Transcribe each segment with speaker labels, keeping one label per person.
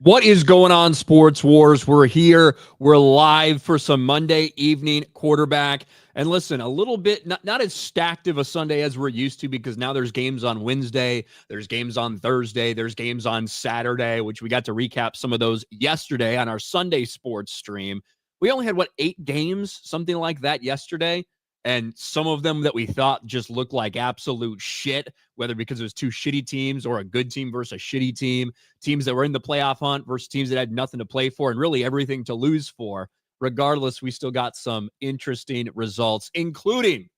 Speaker 1: What is going on, Sports Wars? We're here. We're live for some Monday evening quarterback. And listen, a little bit, not as stacked of a Sunday as we're used to, because now there's games on Wednesday, there's games on Thursday, there's games on Saturday, which we got to recap some of those yesterday on our Sunday sports stream. We only had, 8 games, something like that yesterday. And some of them that we thought just looked like absolute shit, whether because it was two shitty teams or a good team versus a shitty team, teams that were in the playoff hunt versus teams that had nothing to play for and really everything to lose for. Regardless, we still got some interesting results, including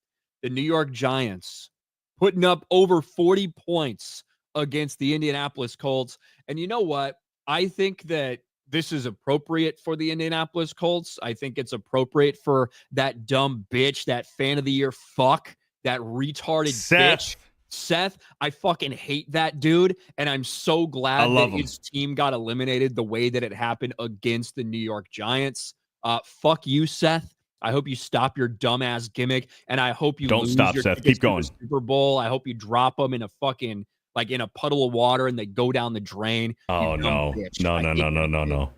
Speaker 1: the New York Giants putting up over 40 points against the Indianapolis Colts. And you know what? I think that this is appropriate for the Indianapolis Colts. I think it's appropriate for that dumb bitch, that fan of the year fuck, that retarded bitch, Seth. I fucking hate that dude. And I'm so glad that his team got eliminated the way that it happened against the New York Giants. Fuck you, Seth. I hope you stop your dumbass gimmick. And I hope you
Speaker 2: don't
Speaker 1: lose
Speaker 2: stop,
Speaker 1: your
Speaker 2: Seth. Keep going.
Speaker 1: Super Bowl. I hope you drop them in a fucking, like in a puddle of water and they go down the drain.
Speaker 2: Oh, no. No.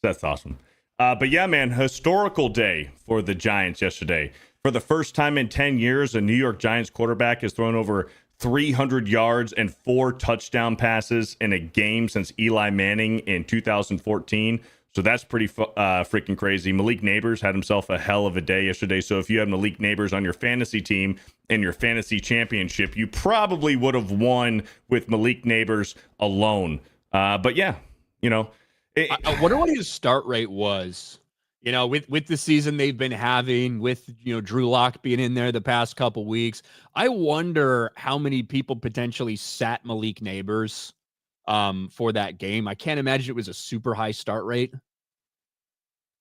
Speaker 2: That's awesome. But yeah, man, historical day for the Giants yesterday. For the first time in 10 years, a New York Giants quarterback has thrown over 300 yards and 4 touchdown passes in a game since Eli Manning in 2014. So that's pretty freaking crazy. Malik Neighbors had himself a hell of a day yesterday. So if you had Malik Neighbors on your fantasy team in your fantasy championship, you probably would have won with Malik Neighbors alone. But yeah, you know.
Speaker 1: I wonder what his start rate was. You know, with the season they've been having, with, Drew Lock being in there the past couple weeks, I wonder how many people potentially sat Malik Neighbors for that game. I can't imagine it was a super high start rate.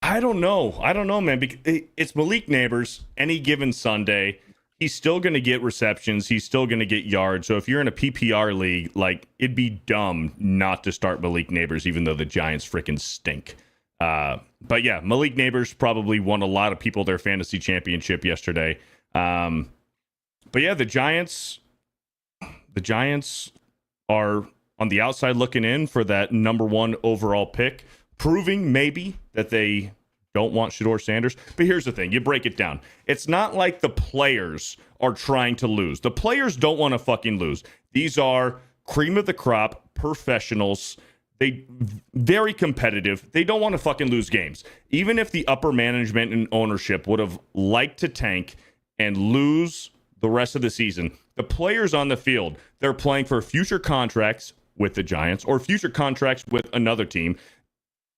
Speaker 2: I don't know, man. It's Malik Neighbors. Any given Sunday, he's still going to get receptions. He's still going to get yards. So if you're in a PPR league, like, it'd be dumb not to start Malik Neighbors, even though the Giants freaking stink. But yeah, Malik Neighbors probably won a lot of people their fantasy championship yesterday. But yeah, the Giants are on the outside looking in for that number 1 overall pick, proving maybe that they don't want Shedeur Sanders. But here's the thing. You break it down. It's not like the players are trying to lose. The players don't want to fucking lose. These are cream of the crop professionals. They very competitive. They don't want to fucking lose games. Even if the upper management and ownership would have liked to tank and lose the rest of the season, the players on the field, they're playing for future contracts with the Giants or future contracts with another team.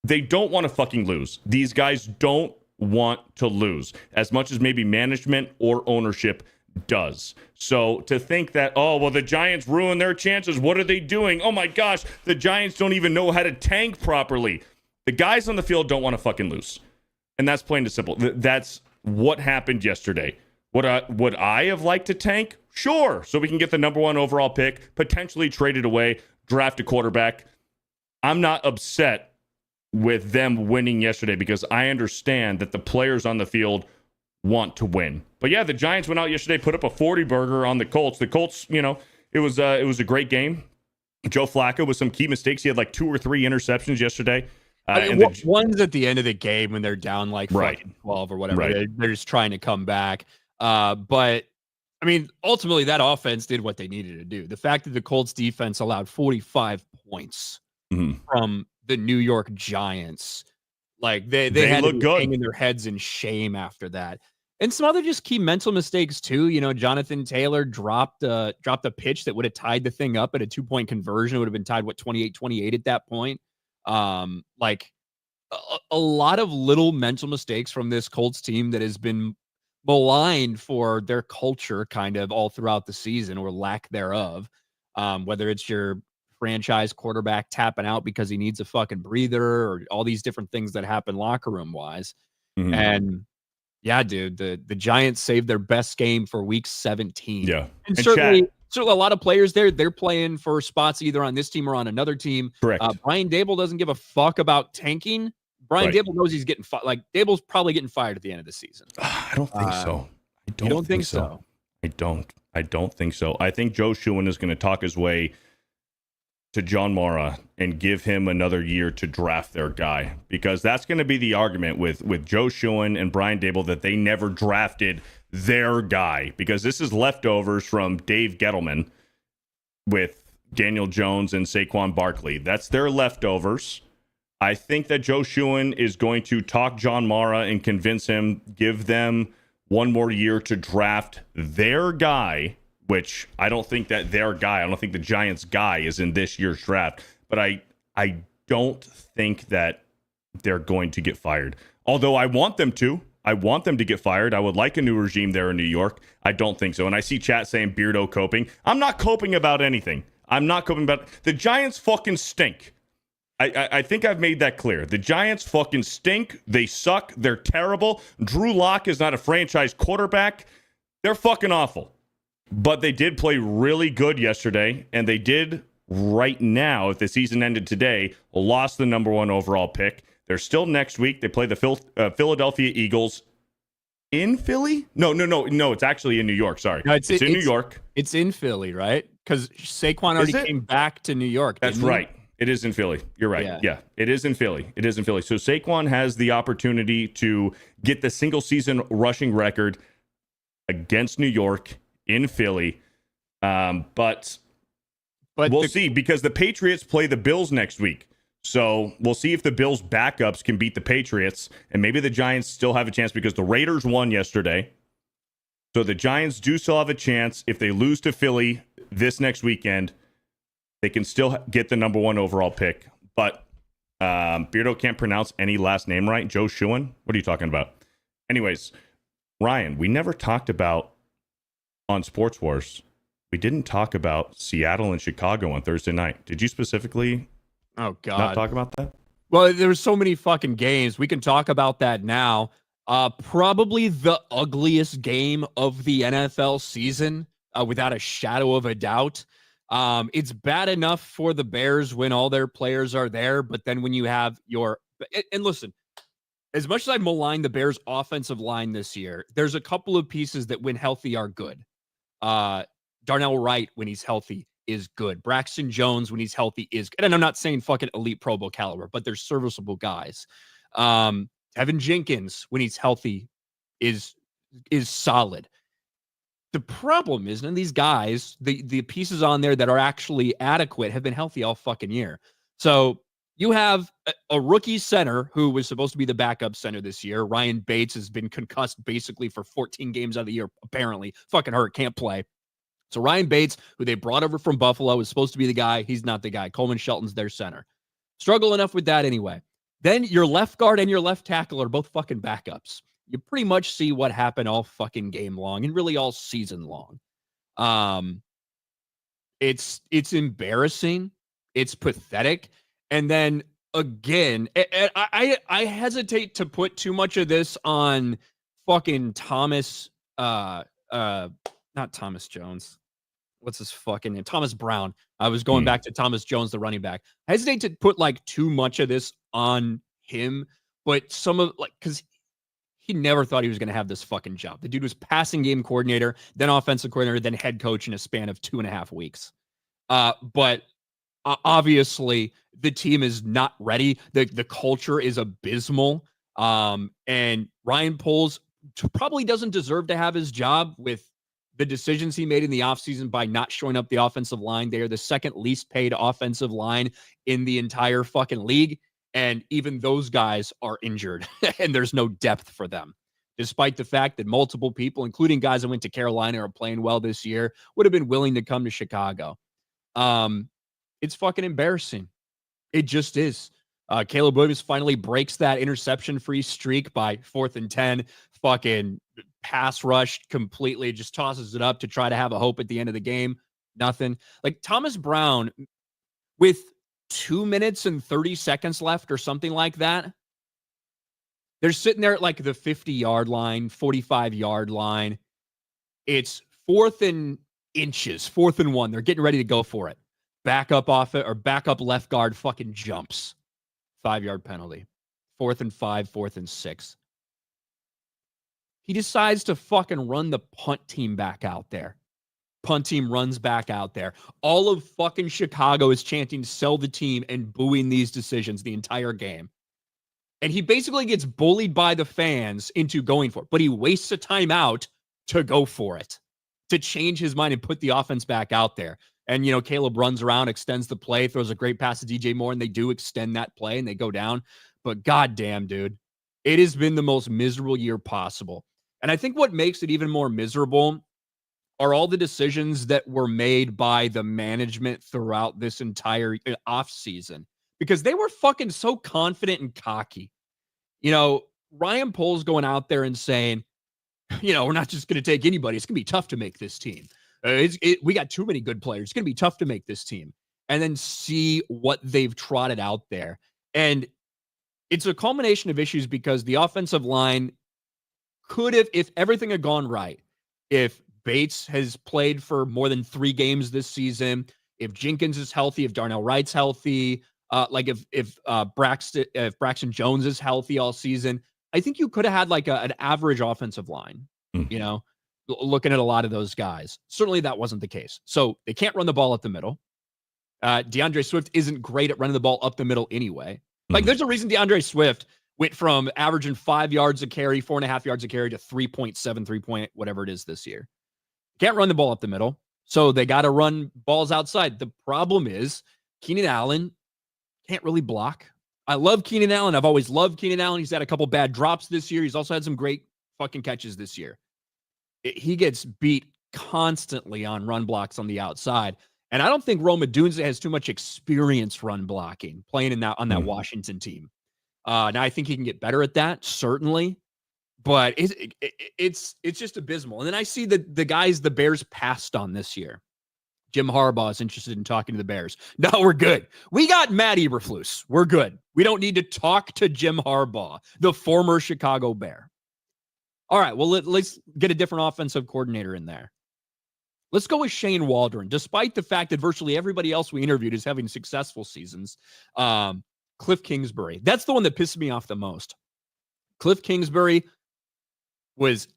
Speaker 2: They don't want to fucking lose. These guys don't want to lose as much as maybe management or ownership does. So to think that, the Giants ruined their chances. What are they doing? Oh my gosh, the Giants don't even know how to tank properly. The guys on the field don't want to fucking lose. And that's plain and simple. That's what happened yesterday. Would I have liked to tank? Sure. So we can get the number 1 overall pick, potentially trade it away, draft a quarterback. I'm not upset with them winning yesterday because I understand that the players on the field want to win. But yeah, the Giants went out yesterday, put up a 40-burger on the Colts. The Colts, it was a great game. Joe Flacco with some key mistakes. He had like 2 or 3 interceptions yesterday.
Speaker 1: One's at the end of the game when they're down like 12 or whatever.
Speaker 2: Right.
Speaker 1: They're just trying to come back. But I mean, ultimately that offense did what they needed to do. The fact that the Colts defense allowed 45 points from the New York Giants, like they had to be hanging their heads in shame after that. And some other just key mental mistakes too. Jonathan Taylor dropped a pitch that would have tied the thing up at a 2-point conversion. It would have been tied 28-28 at that point. Like a lot of little mental mistakes from this Colts team that has been maligned for their culture kind of all throughout the season, or lack thereof. Whether it's your franchise quarterback tapping out because he needs a fucking breather, or all these different things that happen locker room wise. And yeah, dude, the Giants saved their best game for week 17.
Speaker 2: Yeah.
Speaker 1: And certainly a lot of players there, they're playing for spots either on this team or on another team.
Speaker 2: Correct.
Speaker 1: Brian Daboll doesn't give a fuck about tanking. Brian Daboll knows he's getting like Dable's probably getting fired at the end of the season.
Speaker 2: I don't think so.
Speaker 1: I don't think so.
Speaker 2: I don't think so. I think Joe Schoen is going to talk his way to John Mara and give him another year to draft their guy, because that's going to be the argument with Joe Schoen and Brian Dable, that they never drafted their guy, because this is leftovers from Dave Gettleman with Daniel Jones and Saquon Barkley. That's their leftovers. I think that Joe Schoen is going to talk John Mara and convince him, give them one more year to draft their guy, which I don't think that their guy, I don't think the Giants' guy is in this year's draft, but I don't think that they're going to get fired. Although I want them to. I want them to get fired. I would like a new regime there in New York. I don't think so. And I see chat saying Beardo coping. I'm not coping about anything. I'm not coping about... The Giants fucking stink. I think I've made that clear. The Giants fucking stink. They suck. They're terrible. Drew Lock is not a franchise quarterback. They're fucking awful. But they did play really good yesterday, and they did right now, if the season ended today, lost the number 1 overall pick. They're still next week. They play the Philadelphia Eagles in Philly? No. It's actually in New York. Sorry. No, it's in New York.
Speaker 1: It's in Philly, right? Because Saquon already came back to New York.
Speaker 2: That's right. It is in Philly. You're right. Yeah, it is in Philly. It is in Philly. So Saquon has the opportunity to get the single season rushing record against New York in Philly. But we'll see, because the Patriots play the Bills next week. So we'll see if the Bills backups can beat the Patriots, and maybe the Giants still have a chance, because the Raiders won yesterday. So the Giants do still have a chance. If they lose to Philly this next weekend, they can still get the number 1 overall pick. But Beardo can't pronounce any last name right. Joe Schoen? What are you talking about? Anyways, Ryan, we never talked about, on Sports Wars, we didn't talk about Seattle and Chicago on Thursday night. Did you specifically not talk about that?
Speaker 1: Well, there were so many fucking games. We can talk about that now. Probably the ugliest game of the NFL season, without a shadow of a doubt. It's bad enough for the Bears when all their players are there, but then when you have and listen, as much as I malign the Bears' offensive line this year, there's a couple of pieces that, when healthy, are good. Darnell Wright, when he's healthy, is good. Braxton Jones, when he's healthy, is good. And I'm not saying fucking elite Pro Bowl caliber, but they're serviceable guys. Evan Jenkins, when he's healthy, is solid. The problem is, none of these guys, the pieces on there that are actually adequate, have been healthy all fucking year. So you have a rookie center who was supposed to be the backup center this year. Ryan Bates has been concussed basically for 14 games out of the year, apparently. Fucking hurt, can't play. So Ryan Bates, who they brought over from Buffalo, was supposed to be the guy. He's not the guy. Coleman Shelton's their center. Struggle enough with that anyway. Then your left guard and your left tackle are both fucking backups. You pretty much see what happened all fucking game long, and really all season long. It's embarrassing. It's pathetic. And then again, I hesitate to put too much of this on fucking Thomas, not Thomas Jones. What's his fucking name? Thomas Brown. I was going back to Thomas Jones, the running back. I hesitate to put like too much of this on him, but some of because he never thought he was going to have this fucking job. The dude was passing game coordinator, then offensive coordinator, then head coach in a span of 2.5 weeks. But obviously the team is not ready. The culture is abysmal. And Ryan Poles probably doesn't deserve to have his job with the decisions he made in the offseason by not showing up the offensive line. They are the second least paid offensive line in the entire fucking league. And even those guys are injured and there's no depth for them, despite the fact that multiple people, including guys that went to Carolina, are playing well this year, would have been willing to come to Chicago. It's fucking embarrassing. It just is. Caleb Williams finally breaks that interception-free streak by 4th and 10. Fucking pass rush completely, just tosses it up to try to have a hope at the end of the game. Nothing. Like Thomas Brown, with 2 minutes and 30 seconds left or something like that, they're sitting there at like the 50-yard line, 45-yard line. It's 4th and inches, 4th and 1. They're getting ready to go for it. Backup off it, or backup left guard fucking jumps. 5-yard penalty. 4th and 5, 4th and 6. He decides to fucking run the punt team back out there. Punt team runs back out there. All of fucking Chicago is chanting, sell the team, and booing these decisions the entire game. And he basically gets bullied by the fans into going for it, but he wastes a timeout to go for it, to change his mind and put the offense back out there. And, Caleb runs around, extends the play, throws a great pass to DJ Moore, and they do extend that play and they go down. But goddamn, dude, it has been the most miserable year possible. And I think what makes it even more miserable are all the decisions that were made by the management throughout this entire offseason, because they were fucking so confident and cocky. Ryan Poles going out there and saying, we're not just going to take anybody. It's going to be tough to make this team. We got too many good players. It's going to be tough to make this team. And then see what they've trotted out there. And it's a culmination of issues because the offensive line could have, if everything had gone right, if Bates has played for more than 3 games this season, if Jenkins is healthy, if Darnell Wright's healthy, if Braxton Jones is healthy all season, I think you could have had like an average offensive line, looking at a lot of those guys. Certainly that wasn't the case. So they can't run the ball up the middle. DeAndre Swift isn't great at running the ball up the middle anyway. Like there's a reason DeAndre Swift went from averaging 5 yards a carry, 4.5 yards a carry to 3.7, point whatever it is this year. Can't run the ball up the middle. So they got to run balls outside. The problem is Keenan Allen can't really block. I love Keenan Allen. I've always loved Keenan Allen. He's had a couple bad drops this year. He's also had some great fucking catches this year. He gets beat constantly on run blocks on the outside. And I don't think Rome Odunze has too much experience run blocking, playing on that Washington team. Now I think he can get better at that, certainly. But it's just abysmal. And then I see the guys the Bears passed on this year. Jim Harbaugh is interested in talking to the Bears. No, we're good. We got Matt Eberflus. We're good. We don't need to talk to Jim Harbaugh, the former Chicago Bear. All right, well, let's get a different offensive coordinator in there. Let's go with Shane Waldron. Despite the fact that virtually everybody else we interviewed is having successful seasons, Cliff Kingsbury. That's the one that pissed me off the most. Cliff Kingsbury was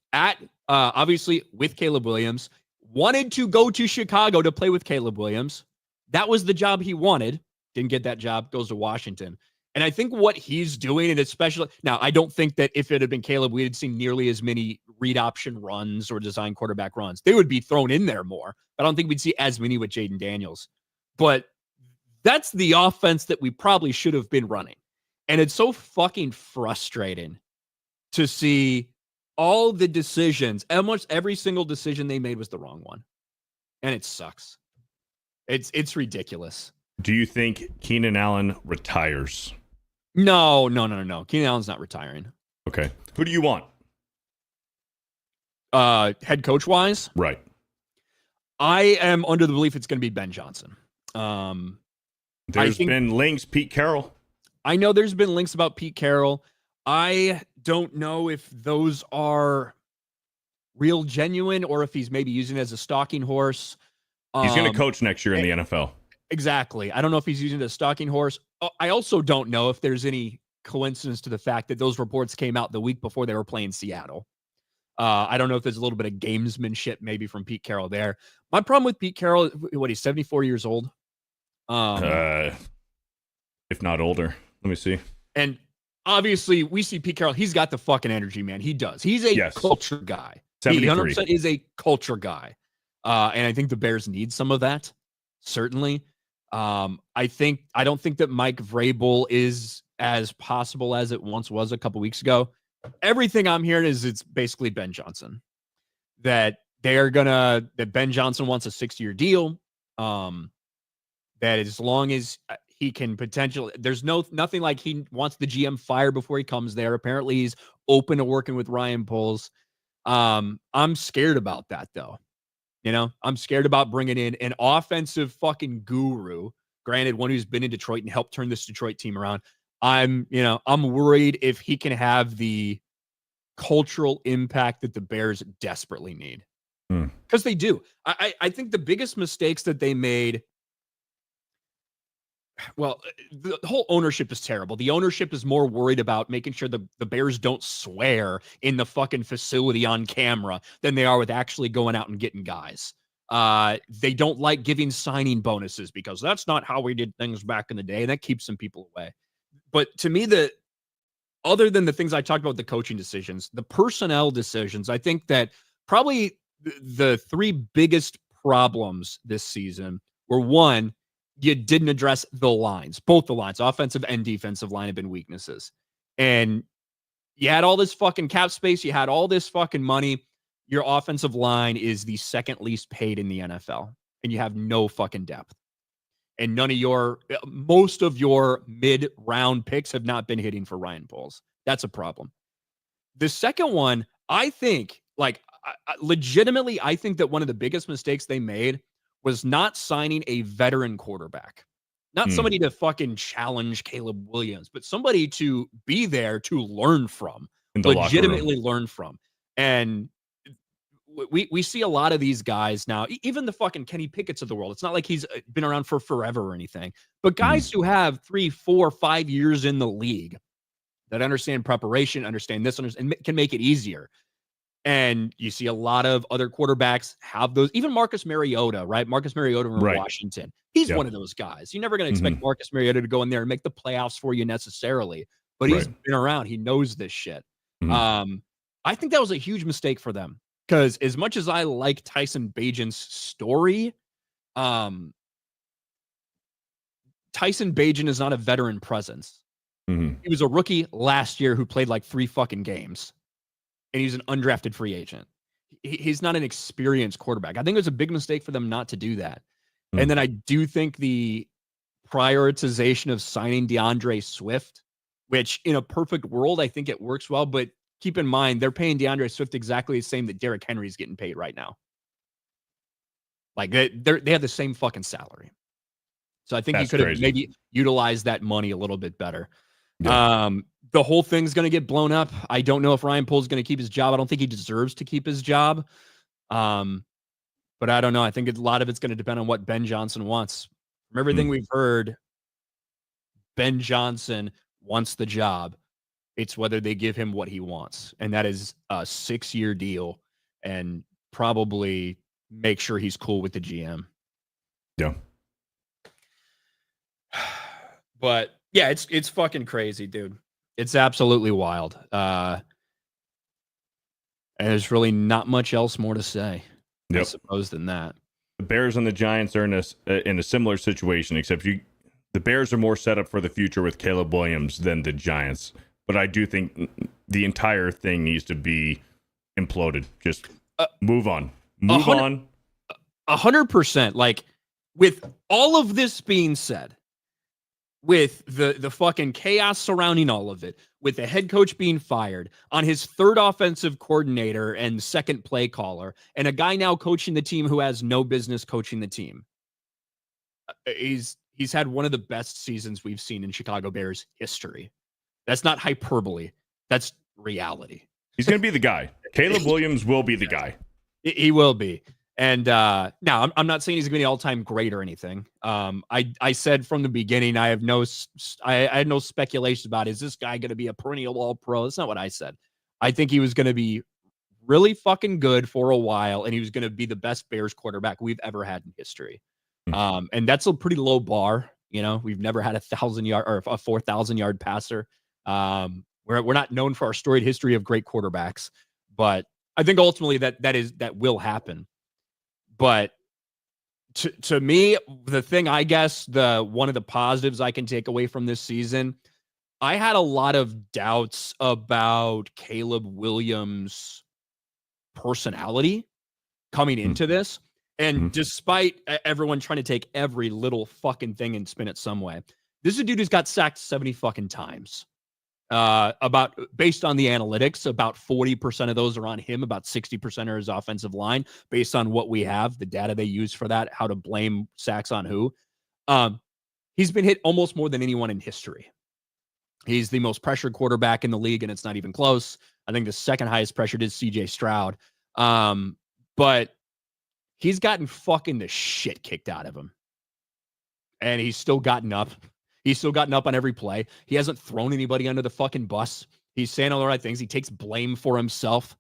Speaker 1: obviously with Caleb Williams, wanted to go to Chicago to play with Caleb Williams. That was the job he wanted. Didn't get that job, goes to Washington. And I think what he's doing, and especially now, I don't think that if it had been Caleb, we had seen nearly as many read option runs or design quarterback runs. They would be thrown in there more. I don't think we'd see as many with Jaden Daniels. But that's the offense that we probably should have been running. And it's so fucking frustrating to see all the decisions, almost every single decision they made was the wrong one. And it sucks. It's ridiculous.
Speaker 2: Do you think Keenan Allen retires?
Speaker 1: No. Keenan Allen's not retiring.
Speaker 2: Okay. Who do you want?
Speaker 1: Head coach wise?
Speaker 2: Right.
Speaker 1: I am under the belief it's going to be Ben Johnson.
Speaker 2: There's been links, Pete Carroll.
Speaker 1: I know there's been links about Pete Carroll. I don't know if those are real genuine or if he's maybe using it as a stalking horse.
Speaker 2: He's going to coach next year in the NFL.
Speaker 1: Exactly. I don't know if he's using it as a stalking horse. I also don't know if there's any coincidence to the fact that those reports came out the week before they were playing Seattle. I don't know if there's a little bit of gamesmanship maybe from Pete Carroll there. My problem with Pete Carroll, he's 74 years old.
Speaker 2: If not older. Let me see.
Speaker 1: And obviously, we see Pete Carroll. He's got the fucking energy, man. He does. He's a culture guy. 73. He 100% is a culture guy. And I think the Bears need some of that, certainly. I don't think that Mike Vrabel is as possible as it once was a couple weeks ago. Everything I'm hearing is it's basically Ben Johnson. That Ben Johnson wants a 6-year deal. That as long as he can potentially, there's nothing like he wants the GM fired before he comes there. Apparently he's open to working with Ryan Poles. I'm scared about that though. I'm scared about bringing in an offensive fucking guru. Granted, one who's been in Detroit and helped turn this Detroit team around. I'm worried if he can have the cultural impact that the Bears desperately need. Because they do. I think the biggest mistakes that they made, well, the whole ownership is terrible. The ownership is more worried about making sure the Bears don't swear in the fucking facility on camera than they are with actually going out and getting guys. They don't like giving signing bonuses because that's not how we did things back in the day, and that keeps some people away. But to me, other than the things I talked about, the coaching decisions, the personnel decisions, I think that probably the three biggest problems this season were, one, you didn't address the lines. Both the lines, offensive and defensive line, have been weaknesses. And you had all this fucking cap space. You had all this fucking money. Your offensive line is the second least paid in the NFL, and you have no fucking depth. And most of your mid-round picks have not been hitting for Ryan Poles. That's a problem. The second one, I think, legitimately, I think that one of the biggest mistakes they made was not signing a veteran quarterback. Not somebody to fucking challenge Caleb Williams, but somebody to be there to learn from, legitimately learn from. And we see a lot of these guys now, even the fucking Kenny Pickett's of the world. It's not like he's been around for forever or anything, but guys who have 3, 4, 5 years in the league that understand preparation, understand this, and can make it easier. And you see a lot of other quarterbacks have those. Even Marcus Mariota, right? Marcus Mariota in Washington. He's one of those guys. You're never going to expect Marcus Mariota to go in there and make the playoffs for you necessarily, but he's been around. He knows this shit. I think that was a huge mistake for them, because as much as I like Tyson Bagent's story, Tyson Bagent is not a veteran presence. He was a rookie last year who played like 3 fucking games, and he's an undrafted free agent. He's not an experienced quarterback. I think it was a big mistake for them not to do that. And then I do think the prioritization of signing DeAndre Swift, which in a perfect world, I think it works well, but keep in mind, they're paying DeAndre Swift exactly the same that Derrick Henry is getting paid right now. Like they have the same fucking salary. So I think you could have maybe utilized that money a little bit better. Yeah. The whole thing's going to get blown up. I don't know if Ryan Poles is going to keep his job. I don't think he deserves to keep his job. But I don't know. I think a lot of it's going to depend on what Ben Johnson wants. From everything we've heard, Ben Johnson wants the job. It's whether they give him what he wants. And that is a 6-year deal, and probably make sure he's cool with the GM.
Speaker 2: Yeah.
Speaker 1: But yeah, it's fucking crazy, dude. It's absolutely wild. And there's really not much else more to say, I suppose, than that.
Speaker 2: The Bears and the Giants are in a similar situation, except the Bears are more set up for the future with Caleb Williams than the Giants. But I do think the entire thing needs to be imploded. Just move on. Move on.
Speaker 1: 100%. Like, with all of this being said, with the fucking chaos surrounding all of it, with the head coach being fired, on his third offensive coordinator and second play caller, and a guy now coaching the team who has no business coaching the team, he's had one of the best seasons we've seen in Chicago Bears history. That's not hyperbole. That's reality.
Speaker 2: He's going to be the guy. Caleb Williams will be the guy.
Speaker 1: He will be. And now I'm not saying he's going to be an all-time great or anything. I said from the beginning, I had no speculations about, is this guy going to be a perennial all-pro? That's not what I said. I think he was going to be really fucking good for a while, and he was going to be the best Bears quarterback we've ever had in history. And that's a pretty low bar. You know, we've never had 1,000-yard or a 4,000-yard passer. We're not known for our storied history of great quarterbacks, but I think ultimately that will happen. But to me, the thing, I guess, one of the positives I can take away from this season, I had a lot of doubts about Caleb Williams' personality coming into this. And despite everyone trying to take every little fucking thing and spin it some way, this is a dude who's got sacked 70 fucking times. Based on the analytics, about 40% of those are on him, about 60% are his offensive line, based on what we have, the data they use for that, how to blame sacks on who. He's been hit almost more than anyone in history. He's the most pressured quarterback in the league, and it's not even close. I think the second highest pressured is CJ Stroud. But he's gotten fucking the shit kicked out of him. And he's still gotten up. He's still gotten up on every play. He hasn't thrown anybody under the fucking bus. He's saying all the right things. He takes blame for himself.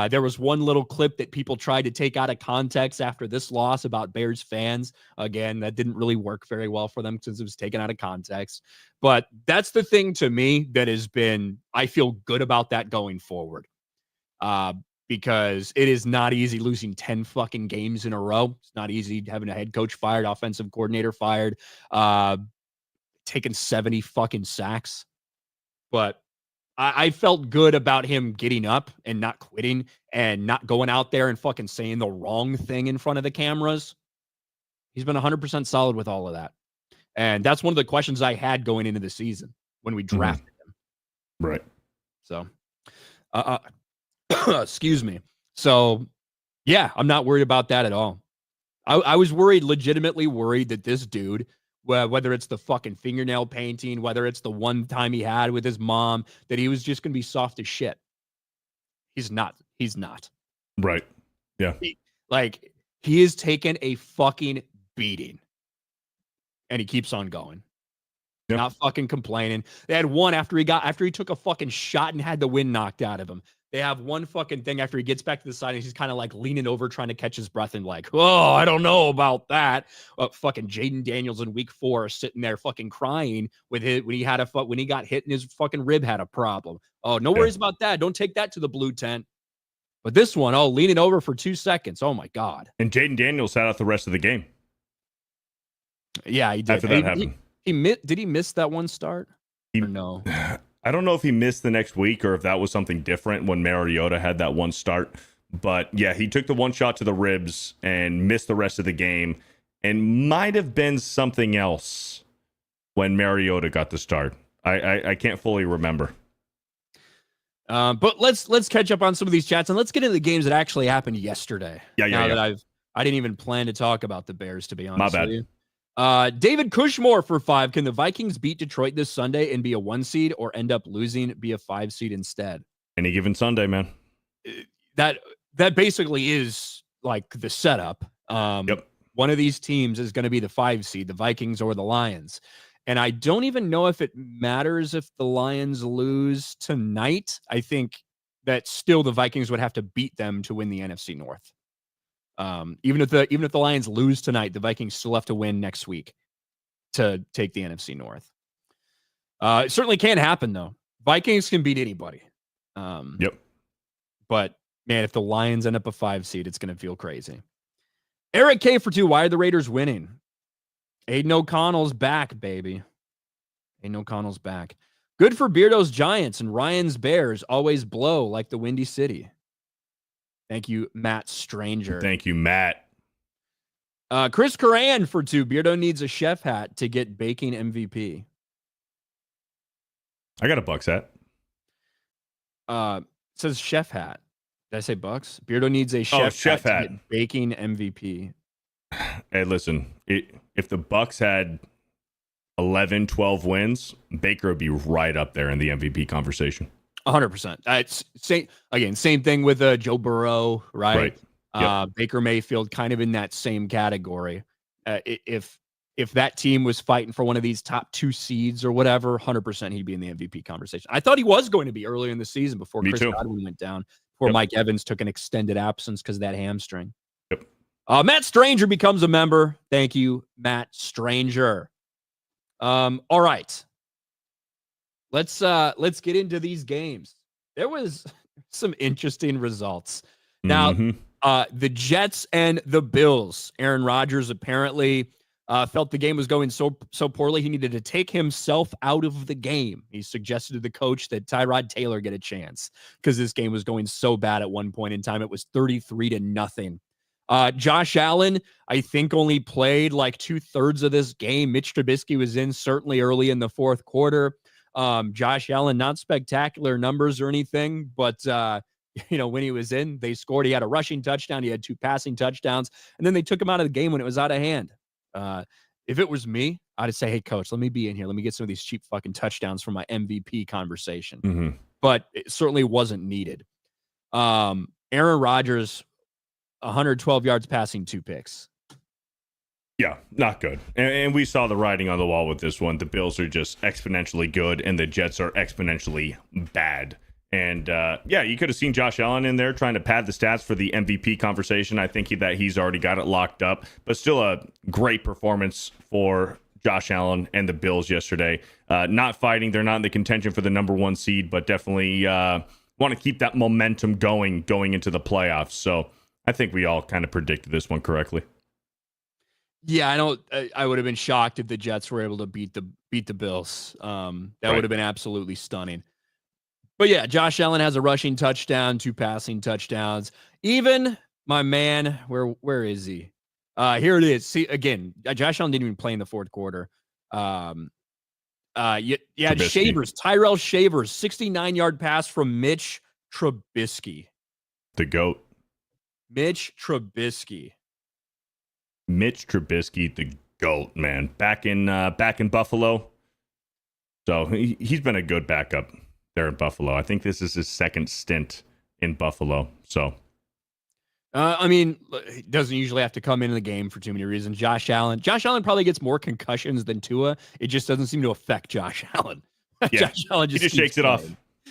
Speaker 1: There was one little clip that people tried to take out of context after this loss about Bears fans. Again, that didn't really work very well for them since it was taken out of context. But that's the thing to me that has been, I feel good about that going forward. Because it is not easy losing 10 fucking games in a row. It's not easy having a head coach fired, offensive coordinator fired, taking 70 fucking sacks. But I felt good about him getting up and not quitting and not going out there and fucking saying the wrong thing in front of the cameras. He's been 100% solid with all of that. And that's one of the questions I had going into the season when we drafted him.
Speaker 2: Right.
Speaker 1: So, excuse me. So, yeah, I'm not worried about that at all. I was worried, legitimately worried that this dude, whether it's the fucking fingernail painting, whether it's the one time he had with his mom, that he was just going to be soft as shit. He's not. He's not.
Speaker 2: Right. Yeah.
Speaker 1: He has taken a fucking beating. And he keeps on going. Yep. Not fucking complaining. They had one after he took a fucking shot and had the wind knocked out of him. They have one fucking thing after he gets back to the side and he's kind of like leaning over trying to catch his breath and like, oh, I don't know about that. Fucking Jaden Daniels in week 4 sitting there fucking crying with his, when he got hit and his fucking rib had a problem. Oh, no worries about that. Don't take that to the blue tent. But this one, leaning over for 2 seconds. Oh my God.
Speaker 2: And Jaden Daniels sat out the rest of the game.
Speaker 1: Yeah, he did.
Speaker 2: After that happened.
Speaker 1: Did he miss that one start? Or no?
Speaker 2: I don't know if he missed the next week or if that was something different when Mariota had that one start. But yeah, he took the one shot to the ribs and missed the rest of the game, and might have been something else when Mariota got the start. I can't fully remember.
Speaker 1: But let's catch up on some of these chats and let's get into the games that actually happened yesterday.
Speaker 2: Yeah.
Speaker 1: I didn't even plan to talk about the Bears, to be honest.
Speaker 2: My bad.
Speaker 1: With you. David Cushmore for 5. Can the Vikings beat Detroit this Sunday and be a 1 seed, or end up losing, be a 5 seed instead?
Speaker 2: Any given Sunday, man.
Speaker 1: That basically is like the setup.
Speaker 2: Yep.
Speaker 1: One of these teams is going to be the 5 seed, the Vikings or the Lions. And I don't even know if it matters if the Lions lose tonight. I think that still the Vikings would have to beat them to win the NFC North. Even if the Lions lose tonight, the Vikings still have to win next week to take the NFC North. It certainly can't happen though. Vikings can beat anybody.
Speaker 2: Yep.
Speaker 1: But man, if the Lions end up a 5 seed, it's going to feel crazy. Eric K for 2. Why are the Raiders winning? Aiden O'Connell's back, baby. Aiden O'Connell's back. Good for Beardo's Giants and Ryan's Bears. Always blow like the Windy City. Thank you, Matt Stranger.
Speaker 2: Thank you, Matt.
Speaker 1: Chris Coran for 2. Beardo needs a chef hat to get baking MVP.
Speaker 2: I got a Bucks hat.
Speaker 1: It says chef hat. Did I say Bucks? Beardo needs a chef hat to get baking MVP.
Speaker 2: Hey, listen. If the Bucks had 11, 12 wins, Baker would be right up there in the MVP conversation.
Speaker 1: 100%. It's same thing with Joe Burrow, right? Yep. Baker Mayfield kind of in that same category. If that team was fighting for one of these top 2 seeds or whatever, 100% he'd be in the MVP conversation. I thought he was going to be earlier in the season before Chris Godwin went down, before Mike Evans took an extended absence because of that hamstring.
Speaker 2: Yep.
Speaker 1: Matt Stranger becomes a member. Thank you, Matt Stranger. All right. Let's get into these games. There was some interesting results. Now, the Jets and the Bills. Aaron Rodgers apparently felt the game was going so poorly he needed to take himself out of the game. He suggested to the coach that Tyrod Taylor get a chance because this game was going so bad at one point in time. It was 33-0. Josh Allen, I think, only played like 2/3 of this game. Mitch Trubisky was in certainly early in the fourth quarter. Josh Allen, not spectacular numbers or anything, but when he was in, they scored. He had a rushing touchdown. He had 2 passing touchdowns, and then they took him out of the game when it was out of hand. If it was me, I'd say, hey, coach, let me be in here. Let me get some of these cheap fucking touchdowns for my MVP conversation. But it certainly wasn't needed. Aaron Rodgers, 112 yards passing, 2 picks.
Speaker 2: Yeah, not good. And we saw the writing on the wall with this one. The Bills are just exponentially good, and the Jets are exponentially bad. And yeah, you could have seen Josh Allen in there trying to pad the stats for the MVP conversation. I think that he's already got it locked up, but still a great performance for Josh Allen and the Bills yesterday. Not fighting. They're not in the contention for the number 1 seed, but definitely want to keep that momentum going into the playoffs. So I think we all kind of predicted this one correctly.
Speaker 1: Yeah, I would have been shocked if the Jets were able to beat the Bills. That would have been absolutely stunning. But yeah, Josh Allen has a rushing touchdown, 2 passing touchdowns. Even my man, where is he? Here it is. See, again, Josh Allen didn't even play in the fourth quarter. You had Shavers, Tyrell Shavers, 69-yard pass from Mitch Trubisky.
Speaker 2: The GOAT.
Speaker 1: Mitch Trubisky,
Speaker 2: the GOAT, man. Back in Buffalo. So he's been a good backup there in Buffalo. I think this is his second stint in Buffalo. So,
Speaker 1: I mean, he doesn't usually have to come into the game for too many reasons. Josh Allen probably gets more concussions than Tua. It just doesn't seem to affect Josh Allen.
Speaker 2: Yeah.
Speaker 1: Josh Allen
Speaker 2: just shakes it off.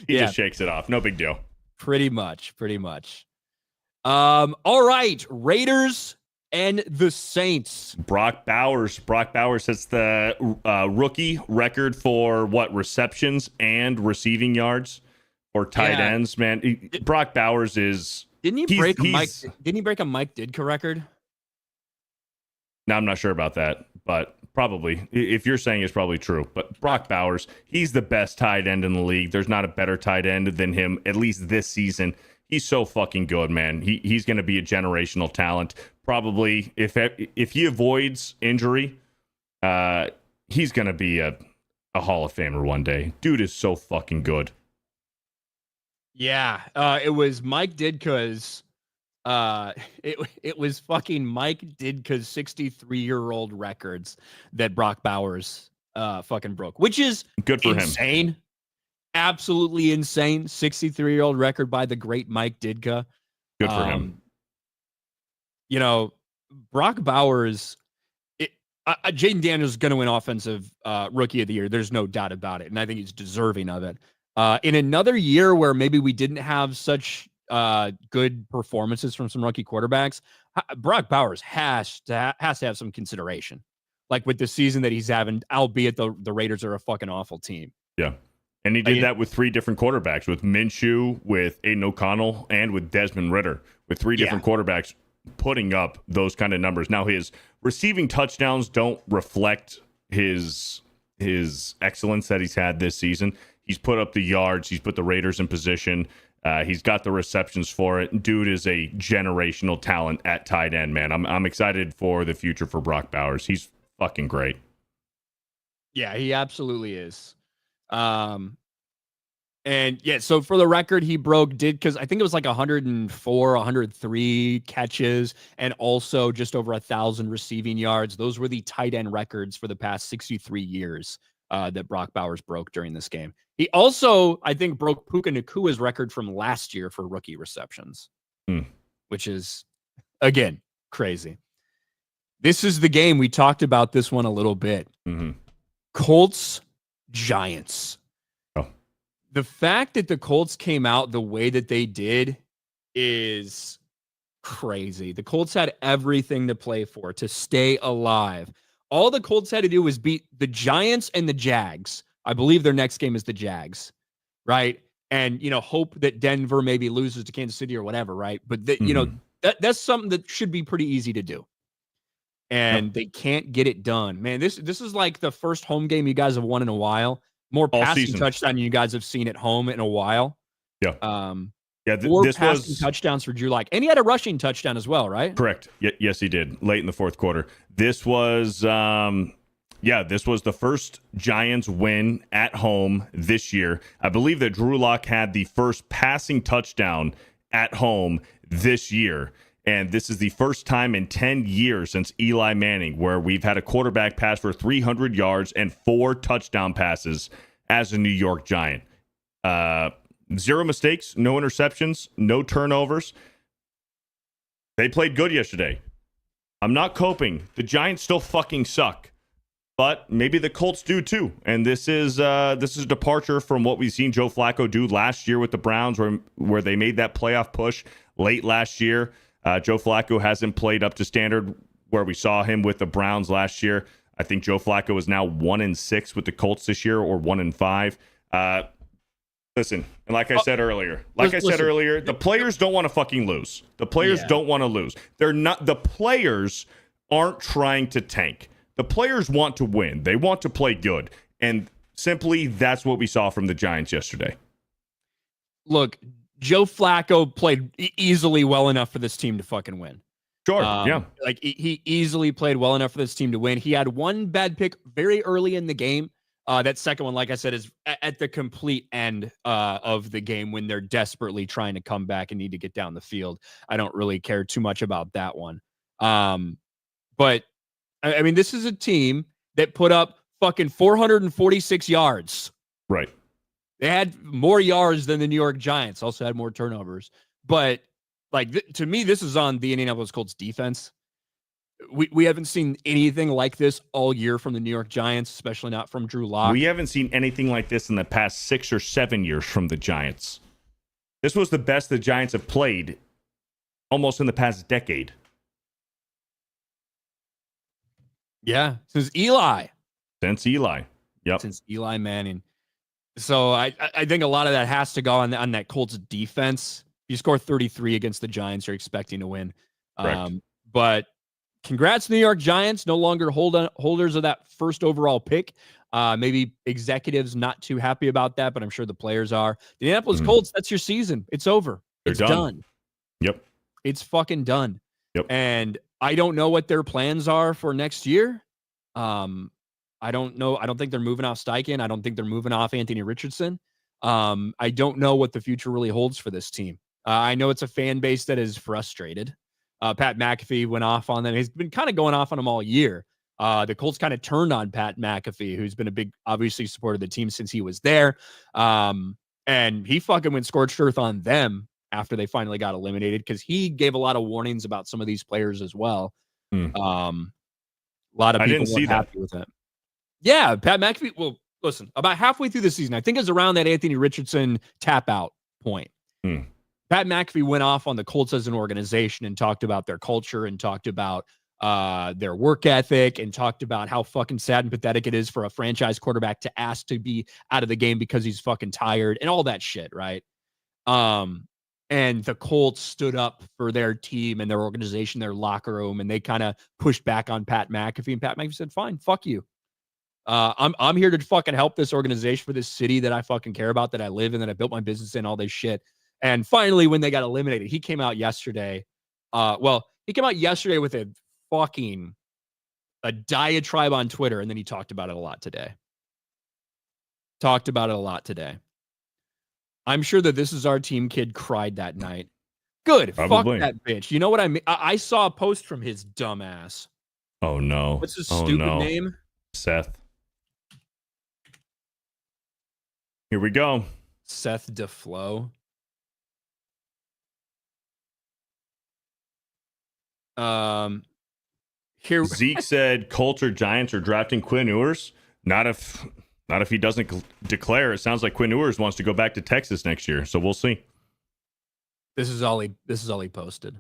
Speaker 2: He just shakes it off. No big deal.
Speaker 1: Pretty much. All right, Raiders and the Saints.
Speaker 2: Brock Bowers sets the rookie record for receptions and receiving yards or tight ends. Man, Brock Bowers is.
Speaker 1: Didn't he break a Mike Ditka record?
Speaker 2: No, I'm not sure about that, but probably. If you're saying it's probably true, but Brock Bowers, he's the best tight end in the league. There's not a better tight end than him, at least this season. He's so fucking good, man. He's going to be a generational talent. Probably, if he avoids injury, he's going to be a Hall of Famer one day. Dude is so fucking good.
Speaker 1: Yeah, it was Mike Ditka's. It was fucking Mike Ditka's 63-year-old records that Brock Bowers fucking broke, which is
Speaker 2: good for
Speaker 1: him. Absolutely insane. 63-year-old record by the great Mike Ditka.
Speaker 2: Good for him.
Speaker 1: Brock Bowers, Jaden Daniels is going to win offensive rookie of the year. There's no doubt about it. And I think he's deserving of it. In another year where maybe we didn't have such good performances from some rookie quarterbacks, Brock Bowers has to have some consideration. Like with the season that he's having, albeit the Raiders are a fucking awful team.
Speaker 2: Yeah. And he did that with 3 different quarterbacks, with Minshew, with Aiden O'Connell, and with Desmond Ridder, with 3 different quarterbacks putting up those kind of numbers. Now, his receiving touchdowns don't reflect his excellence that he's had this season. He's put up the yards. He's put the Raiders in position. He's got the receptions for it. Dude is a generational talent at tight end, man. I'm excited for the future for Brock Bowers. He's fucking great.
Speaker 1: Yeah, he absolutely is. And yeah, so for the record, he because I think it was like 104, 103 catches, and also just over 1,000 receiving yards. Those were the tight end records for the past 63 years that Brock Bowers broke during this game. He also, I think, broke Puka Nakua's record from last year for rookie receptions, which is, again, crazy. This is the game. We talked about this one a little bit. Colts, Giants. The fact that the Colts came out the way that they did is crazy. The Colts had everything to play for, to stay alive. All the Colts had to do was beat the Giants and the Jags. I believe their next game is the Jags, right? And, hope that Denver maybe loses to Kansas City or whatever, right? But, that's something that should be pretty easy to do. And they can't get it done. Man, this is like the first home game you guys have won in a while. More passing touchdown you guys have seen at home in a while.
Speaker 2: Yeah.
Speaker 1: This passing was touchdowns for Drew Lock. And he had a rushing touchdown as well, right?
Speaker 2: Correct. Yes, he did. Late in the fourth quarter. This was this was the first Giants win at home this year. I believe that Drew Lock had the first passing touchdown at home this year. And this is the first time in 10 years since Eli Manning where we've had a quarterback pass for 300 yards and 4 touchdown passes as a New York Giant. 0 mistakes, no interceptions, no turnovers. They played good yesterday. I'm not coping. The Giants still fucking suck. but maybe the Colts do too. And this is a departure from what we've seen Joe Flacco do last year with the Browns, where they made that playoff push late last year. Joe Flacco hasn't played up to standard where we saw him with the Browns last year. I think Joe Flacco is now 1-6 with the Colts this year, or 1-5. Listen, and like I said earlier, the players don't want to fucking lose. The players don't want to lose. The players aren't trying to tank. The players want to win. They want to play good. And simply, that's what we saw from the Giants yesterday.
Speaker 1: Look, Joe Flacco played easily well enough for this team to fucking win.
Speaker 2: Sure, yeah.
Speaker 1: Like, he easily played well enough for this team to win. He had one bad pick very early in the game. That second one, like I said, is at the complete end of the game when they're desperately trying to come back and need to get down the field. I don't really care too much about that one. But, I mean, this is a team that put up fucking 446 yards.
Speaker 2: Right.
Speaker 1: They had more yards than the New York Giants, also had more turnovers. But, like, to me, this is on the Indianapolis Colts defense. We haven't seen anything like this all year from the New York Giants, especially not from Drew Lock.
Speaker 2: We haven't seen anything like this in the past 6 or 7 years from the Giants. This was the best the Giants have played almost in the past decade.
Speaker 1: Yeah, since Eli.
Speaker 2: Yep.
Speaker 1: Since Eli Manning. So I think a lot of that has to go on that Colts defense. You score 33 against the Giants, you're expecting to win.
Speaker 2: Correct.
Speaker 1: But congrats, New York Giants, no longer holders of that first overall pick. Maybe executives not too happy about that, but I'm sure the players are. The Indianapolis Colts, that's your season. It's over.
Speaker 2: They're
Speaker 1: It's done.
Speaker 2: Yep.
Speaker 1: It's fucking done.
Speaker 2: Yep.
Speaker 1: And I don't know what their plans are for next year. I don't know. I don't think they're moving off Steichen. I don't think they're moving off Anthony Richardson. I don't know what the future really holds for this team. I know it's a fan base that is frustrated. Pat McAfee went off on them. He's been kind of going off on them all year. The Colts kind of turned on Pat McAfee, who's been a big, obviously, supporter of the team since he was there. And he fucking went scorched earth on them after they finally got eliminated, because he gave a lot of warnings about some of these players as well. A lot of people weren't happy with it. Yeah, Pat McAfee. Well, listen, about halfway through the season, I think it was around that Anthony Richardson tap out point. Pat McAfee went off on the Colts as an organization and talked about their culture and talked about their work ethic and talked about how fucking sad and pathetic it is for a franchise quarterback to ask to be out of the game because he's fucking tired and all that shit, right? And the Colts stood up for their team and their organization, their locker room, and they kind of pushed back on Pat McAfee. And Pat McAfee said, "Fine, fuck you. I'm here to fucking help this organization for this city that I fucking care about, that I live in, that I built my business in, all this shit." And finally, when they got eliminated, he came out yesterday. He came out yesterday with a diatribe on Twitter, and then he talked about it a lot today. I'm sure that This Is Our Team kid cried that night. Good.
Speaker 2: Probably.
Speaker 1: Fuck that bitch. You know what I mean? I saw a post from his dumb ass.
Speaker 2: Oh, no.
Speaker 1: What's his stupid name?
Speaker 2: Seth. Here we go.
Speaker 1: Seth DeFlo.
Speaker 2: Zeke said Colts or Giants are drafting Quinn Ewers. Not if he doesn't declare. It sounds like Quinn Ewers wants to go back to Texas next year, so we'll see.
Speaker 1: This is all he posted.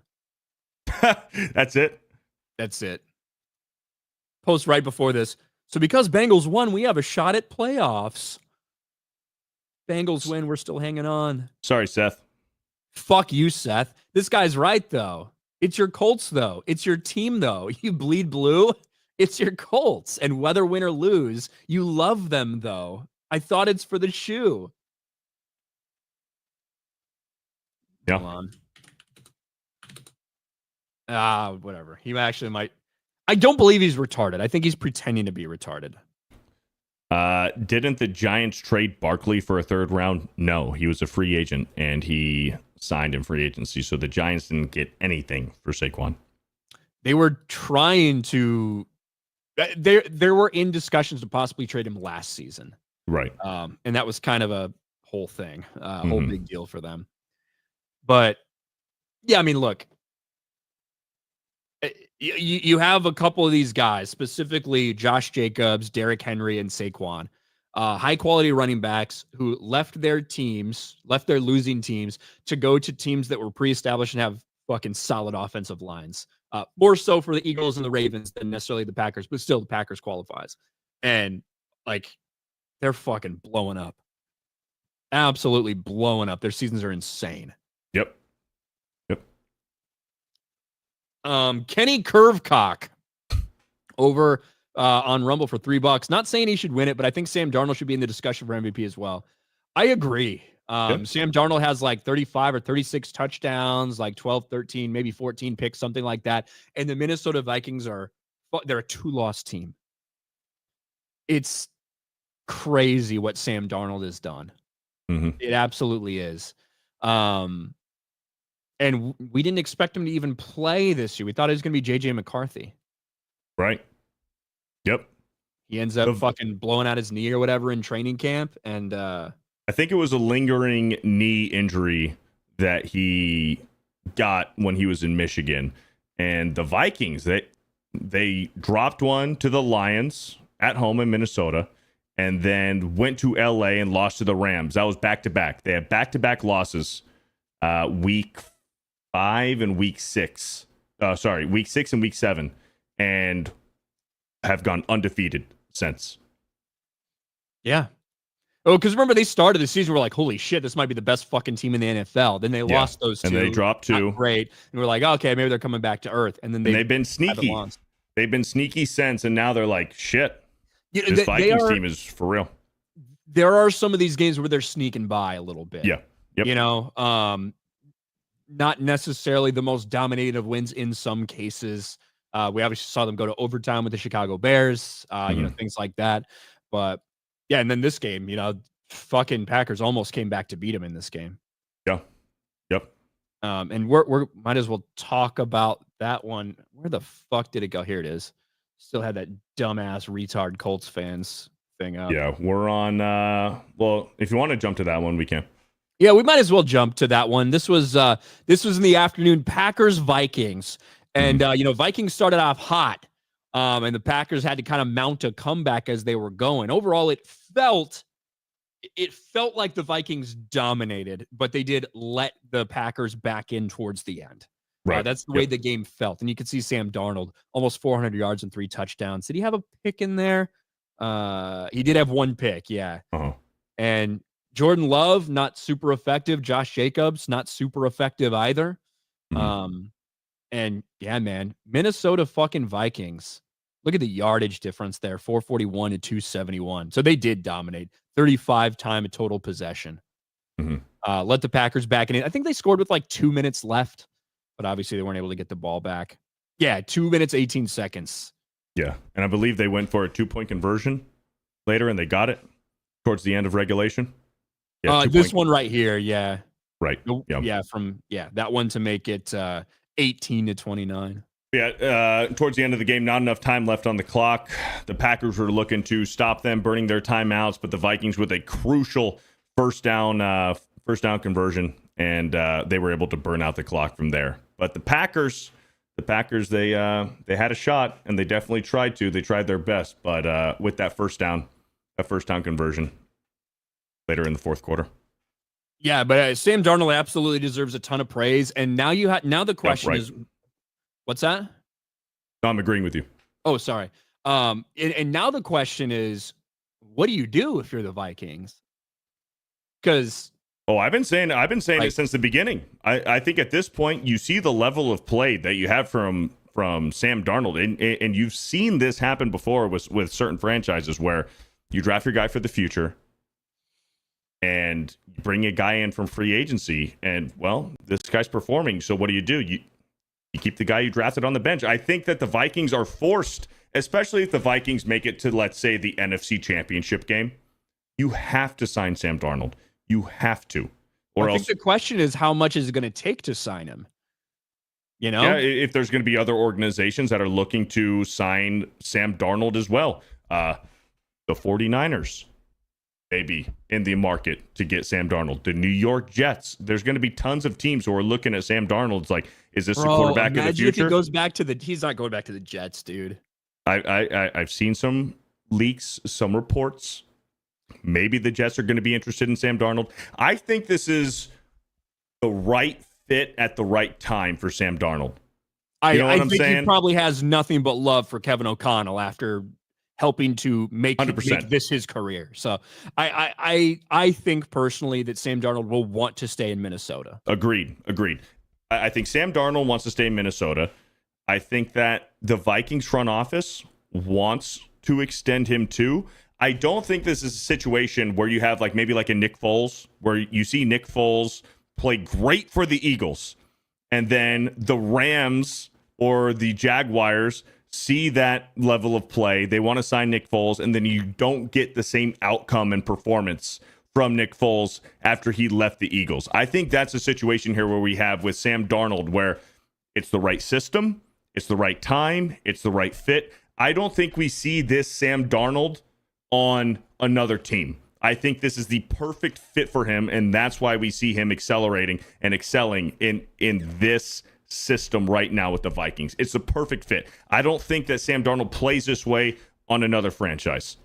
Speaker 2: That's it.
Speaker 1: Post right before this. So because Bengals won, we have a shot at playoffs. Bengals win, we're still hanging on.
Speaker 2: Sorry, Seth.
Speaker 1: Fuck you, Seth. This guy's right, though. It's your Colts, though. It's your team, though. You bleed blue. It's your Colts. And whether win or lose, you love them, though. I thought it's for the shoe.
Speaker 2: Yeah.
Speaker 1: Hold on. Whatever. He actually might. I don't believe he's retarded. I think he's pretending to be retarded.
Speaker 2: Didn't the Giants trade Barkley for a third round? No, he was a free agent, and he signed in free agency, so the Giants didn't get anything for Saquon.
Speaker 1: They were trying to. There were in discussions to possibly trade him last season,
Speaker 2: right?
Speaker 1: And that was kind of a whole thing, whole big deal for them. But yeah, I mean, look, You have a couple of these guys, specifically Josh Jacobs, Derrick Henry, and Saquon, high quality running backs who left their losing teams to go to teams that were pre-established and have fucking solid offensive lines. More so for the Eagles and the Ravens than necessarily the Packers, but still the Packers qualifies. And like they're fucking blowing up. Absolutely blowing up. Their seasons are insane.
Speaker 2: Yep.
Speaker 1: Kenny Curvecock over on Rumble for $3. Not saying he should win it, but I think Sam Darnold should be in the discussion for MVP as well. I agree. Sam Darnold has like 35 or 36 touchdowns, like 12, 13, maybe 14 picks, something like that. And the Minnesota Vikings they're a 2-loss team. It's crazy what Sam Darnold has done.
Speaker 2: Mm-hmm.
Speaker 1: It absolutely is. And we didn't expect him to even play this year. We thought it was going to be JJ McCarthy.
Speaker 2: Right. Yep.
Speaker 1: He ends up fucking blowing out his knee or whatever in training camp. And
Speaker 2: I think it was a lingering knee injury that he got when he was in Michigan. And the Vikings, they dropped one to the Lions at home in Minnesota and then went to LA and lost to the Rams. That was back-to-back. They had back-to-back losses week 5 and week 6. Week 6 and week 7. And have gone undefeated since.
Speaker 1: Yeah. Oh, because remember, they started the season, we're like, holy shit, this might be the best fucking team in the NFL. Then they lost those two.
Speaker 2: And they dropped 2.
Speaker 1: Not great. And we're like, okay, maybe they're coming back to earth. And then they've
Speaker 2: been sneaky. They've been sneaky since, and now they're like, shit. This Vikings team is for real.
Speaker 1: There are some of these games where they're sneaking by a little bit.
Speaker 2: Yeah. Yep.
Speaker 1: You know, not necessarily the most dominative wins in some cases. We obviously saw them go to overtime with the Chicago Bears, things like that. But yeah, and then this game, fucking Packers almost came back to beat them in this game.
Speaker 2: Yeah. Yep.
Speaker 1: And we're might as well talk about that one. Where the fuck did it go? Here it is. Still had that dumbass retard Colts fans thing up.
Speaker 2: Yeah, we're on. Well, if you want to jump to that one, we can.
Speaker 1: Yeah, we might as well jump to that one. This was in the afternoon. Packers Vikings. And, Vikings started off hot, and the Packers had to kind of mount a comeback as they were going. Overall, it felt like the Vikings dominated, but they did let the Packers back in towards the end.
Speaker 2: Right.
Speaker 1: That's the way the game felt. And you could see Sam Darnold, almost 400 yards and 3 touchdowns. Did he have a pick in there? He did have 1 pick, yeah.
Speaker 2: Uh-huh.
Speaker 1: And Jordan Love, not super effective. Josh Jacobs, not super effective either. Mm-hmm. And yeah, man, Minnesota fucking Vikings. Look at the yardage difference there, 441 to 271. So they did dominate. 35 time total possession. Mm-hmm. Let the Packers back in. I think they scored with like 2 minutes left, but obviously they weren't able to get the ball back. Yeah, 2 minutes, 18 seconds.
Speaker 2: Yeah, and I believe they went for a 2-point conversion later, and they got it towards the end of regulation.
Speaker 1: Yeah, this one right here, yeah.
Speaker 2: Right.
Speaker 1: Yeah, that one to make it 18 to 29.
Speaker 2: Yeah, towards the end of the game, not enough time left on the clock. The Packers were looking to stop them, burning their timeouts, but the Vikings with a crucial first down conversion, and they were able to burn out the clock from there. But the Packers, they had a shot, and they definitely tried to. They tried their best, but with that first down conversion later in the fourth quarter.
Speaker 1: Yeah, but Sam Darnold absolutely deserves a ton of praise. And now the question is, what's that?
Speaker 2: No, I'm agreeing with you.
Speaker 1: Oh, sorry. And now the question is, what do you do if you're the Vikings? Because
Speaker 2: I've been saying it since the beginning. I think at this point you see the level of play that you have from Sam Darnold, and you've seen this happen before with certain franchises where you draft your guy for the future. And you bring a guy in from free agency, and this guy's performing. So what do? You keep the guy you drafted on the bench. I think that the Vikings are forced, especially if the Vikings make it to, let's say, the NFC Championship game. You have to sign Sam Darnold. You have to, or else. I think
Speaker 1: the question is, how much is it going to take to sign him?
Speaker 2: Yeah, if there's going to be other organizations that are looking to sign Sam Darnold as well, the 49ers. Maybe in the market to get Sam Darnold. The New York Jets. There's going to be tons of teams who are looking at Sam Darnold. It's like, Is this the
Speaker 1: Bro,
Speaker 2: quarterback of the
Speaker 1: imagine if he
Speaker 2: future?
Speaker 1: goes back to he's not going back to the Jets, dude.
Speaker 2: I've seen some leaks, some reports. Maybe the Jets are going to be interested in Sam Darnold. I think this is the right fit at the right time for Sam Darnold. You know what
Speaker 1: I
Speaker 2: I'm
Speaker 1: think
Speaker 2: saying?
Speaker 1: he probably has nothing but love for Kevin O'Connell after helping to make
Speaker 2: 100%.
Speaker 1: this his career. So I think personally that Sam Darnold will want to stay in Minnesota.
Speaker 2: Agreed. I think Sam Darnold wants to stay in Minnesota. I think that the Vikings front office wants to extend him too. I don't think this is a situation where you have maybe a Nick Foles, where you see Nick Foles play great for the Eagles, and then the Rams or the Jaguars see that level of play. They want to sign Nick Foles, and then you don't get the same outcome and performance from Nick Foles after he left the Eagles. I think that's a situation here where we have with Sam Darnold, where it's the right system, it's the right time, it's the right fit. I don't think we see this Sam Darnold on another team. I think this is the perfect fit for him, and that's why we see him accelerating and excelling in this system right now with the Vikings. It's the perfect fit. I don't think that Sam Darnold plays this way on another franchise.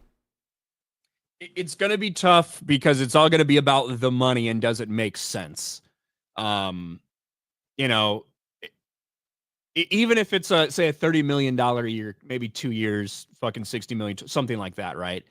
Speaker 1: It's going to be tough because it's all going to be about the money and does it make sense? Even if it's say a $30 million a year, maybe 2 years, fucking $60 million, something like that, right?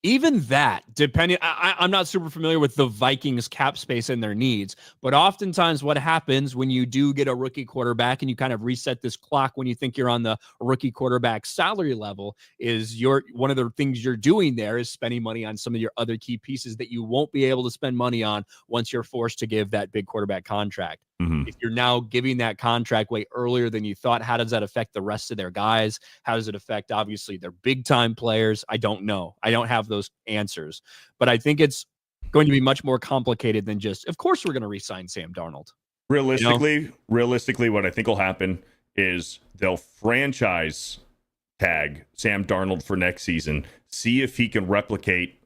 Speaker 1: Even that, depending, I'm not super familiar with the Vikings cap space and their needs, but oftentimes what happens when you do get a rookie quarterback and you kind of reset this clock when you think you're on the rookie quarterback salary level is one of the things you're doing there is spending money on some of your other key pieces that you won't be able to spend money on once you're forced to give that big quarterback contract.
Speaker 2: Mm-hmm.
Speaker 1: If you're now giving that contract way earlier than you thought, how does that affect the rest of their guys? How does it affect, obviously, their big-time players? I don't know. I don't have those answers. But I think it's going to be much more complicated than just, of course, we're going to re-sign Sam Darnold.
Speaker 2: Realistically, what I think will happen is they'll franchise tag Sam Darnold for next season, see if he can replicate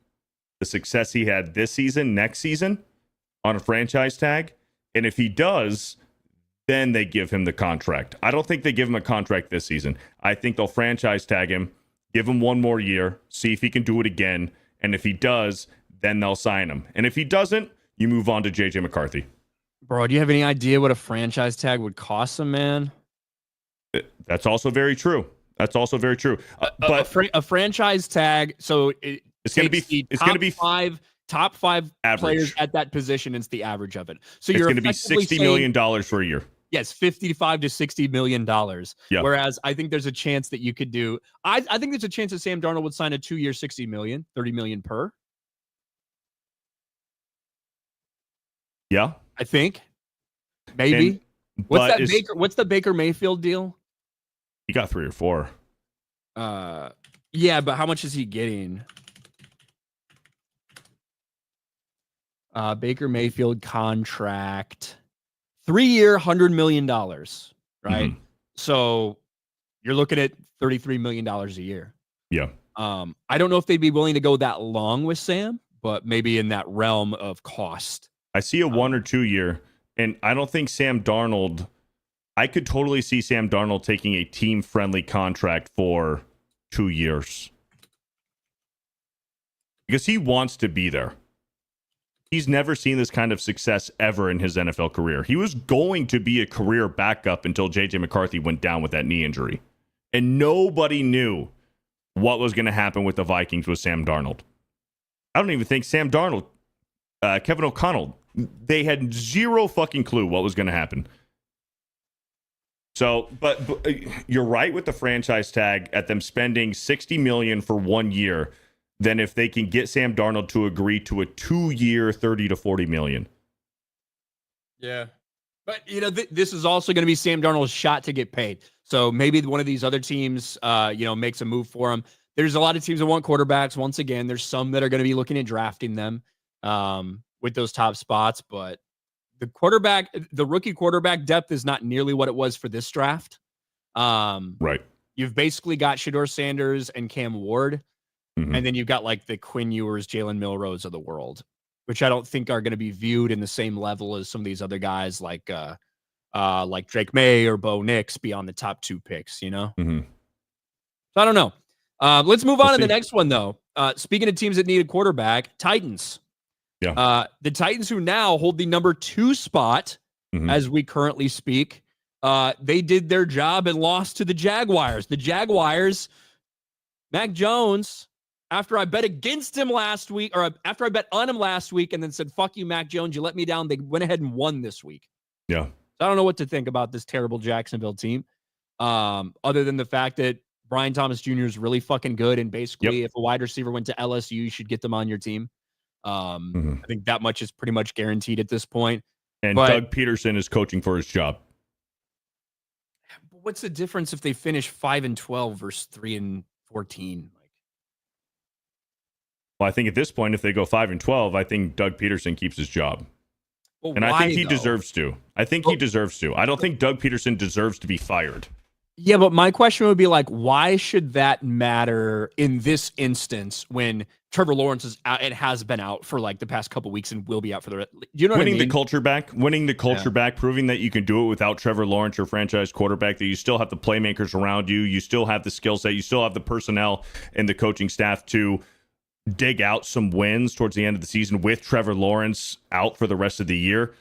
Speaker 2: the success he had this season, next season, on a franchise tag. And if he does, then they give him the contract. I don't think they give him a contract this season. I think they'll franchise tag him, give him one more year, see if he can do it again. And if he does, then they'll sign him. And if he doesn't, you move on to JJ McCarthy.
Speaker 1: Bro, do you have any idea what a franchise tag would cost him, man?
Speaker 2: That's also very true. But
Speaker 1: a franchise tag, so
Speaker 2: it's going to be
Speaker 1: top five
Speaker 2: average
Speaker 1: players at that position. It's the average of it. So
Speaker 2: it's
Speaker 1: you're
Speaker 2: going to be $60 million for a year.
Speaker 1: Yes, $55 to $60 million.
Speaker 2: Yeah.
Speaker 1: Whereas I think there's a chance that you could do. I think there's a chance that Sam Darnold would sign a 2-year, $60 million, $30 million per.
Speaker 2: Yeah,
Speaker 1: I think maybe. What's the Baker Mayfield deal?
Speaker 2: He got 3 or 4.
Speaker 1: Yeah, but how much is he getting? Baker Mayfield contract, 3-year, $100 million, right?
Speaker 2: Mm-hmm.
Speaker 1: So you're looking at $33 million a year.
Speaker 2: Yeah.
Speaker 1: I don't know if they'd be willing to go that long with Sam, but maybe in that realm of cost.
Speaker 2: I see a 1 or 2 year, and I don't think Sam Darnold. I could totally see Sam Darnold taking a team-friendly contract for 2 years because he wants to be there. He's never seen this kind of success ever in his NFL career. He was going to be a career backup until JJ McCarthy went down with that knee injury. And nobody knew what was going to happen with the Vikings with Sam Darnold. I don't even think Sam Darnold, Kevin O'Connell, they had zero fucking clue what was going to happen. So, but you're right with the franchise tag at them spending $60 million for 1 year. Than if they can get Sam Darnold to agree to a 2-year, $30 to $40 million.
Speaker 1: Yeah. But, this is also going to be Sam Darnold's shot to get paid. So maybe one of these other teams, makes a move for him. There's a lot of teams that want quarterbacks. Once again, there's some that are going to be looking at drafting them with those top spots. But the rookie quarterback depth is not nearly what it was for this draft.
Speaker 2: Right.
Speaker 1: You've basically got Shedeur Sanders and Cam Ward.
Speaker 2: Mm-hmm.
Speaker 1: And then you've got the Quinn Ewers, Jalen Milrose of the world, which I don't think are going to be viewed in the same level as some of these other guys like like Drake May or Bo Nix be on the top 2 picks, you know?
Speaker 2: Mm-hmm.
Speaker 1: So I don't know. Let's move on
Speaker 2: We'll
Speaker 1: to the
Speaker 2: see.
Speaker 1: next one, though. Speaking of teams that need a quarterback, Titans.
Speaker 2: Yeah.
Speaker 1: The Titans, who now hold the number 2 spot as we currently speak, they did their job and lost to the Jaguars. The Jaguars, Mac Jones, after I bet against him last week, or after I bet on him last week and then said, fuck you, Mac Jones, you let me down, they went ahead and won this week.
Speaker 2: Yeah.
Speaker 1: So I don't know what to think about this terrible Jacksonville team, other than the fact that Brian Thomas Jr. is really fucking good, and basically if a wide receiver went to LSU, you should get them on your team. I think that much is pretty much guaranteed at this point.
Speaker 2: And
Speaker 1: but
Speaker 2: Doug Peterson is coaching for his job.
Speaker 1: What's the difference if they finish 5-12 versus 3-14?
Speaker 2: Well, I think at this point, if they go 5-12, I think Doug Peterson keeps his job.
Speaker 1: Well,
Speaker 2: and
Speaker 1: why,
Speaker 2: I think he
Speaker 1: though?
Speaker 2: deserves to. I think he deserves to. I don't think Doug Peterson deserves to be fired.
Speaker 1: Yeah, but my question would be like, why should that matter in this instance when Trevor Lawrence is out, it has been out for like the past couple weeks and will be out for the you know what
Speaker 2: winning
Speaker 1: I mean?
Speaker 2: the culture back, proving that you can do it without Trevor Lawrence, your franchise quarterback, that you still have the playmakers around you, you still have the skill set, you still have the personnel and the coaching staff to dig out some wins towards the end of the season with Trevor Lawrence out for the rest of the year.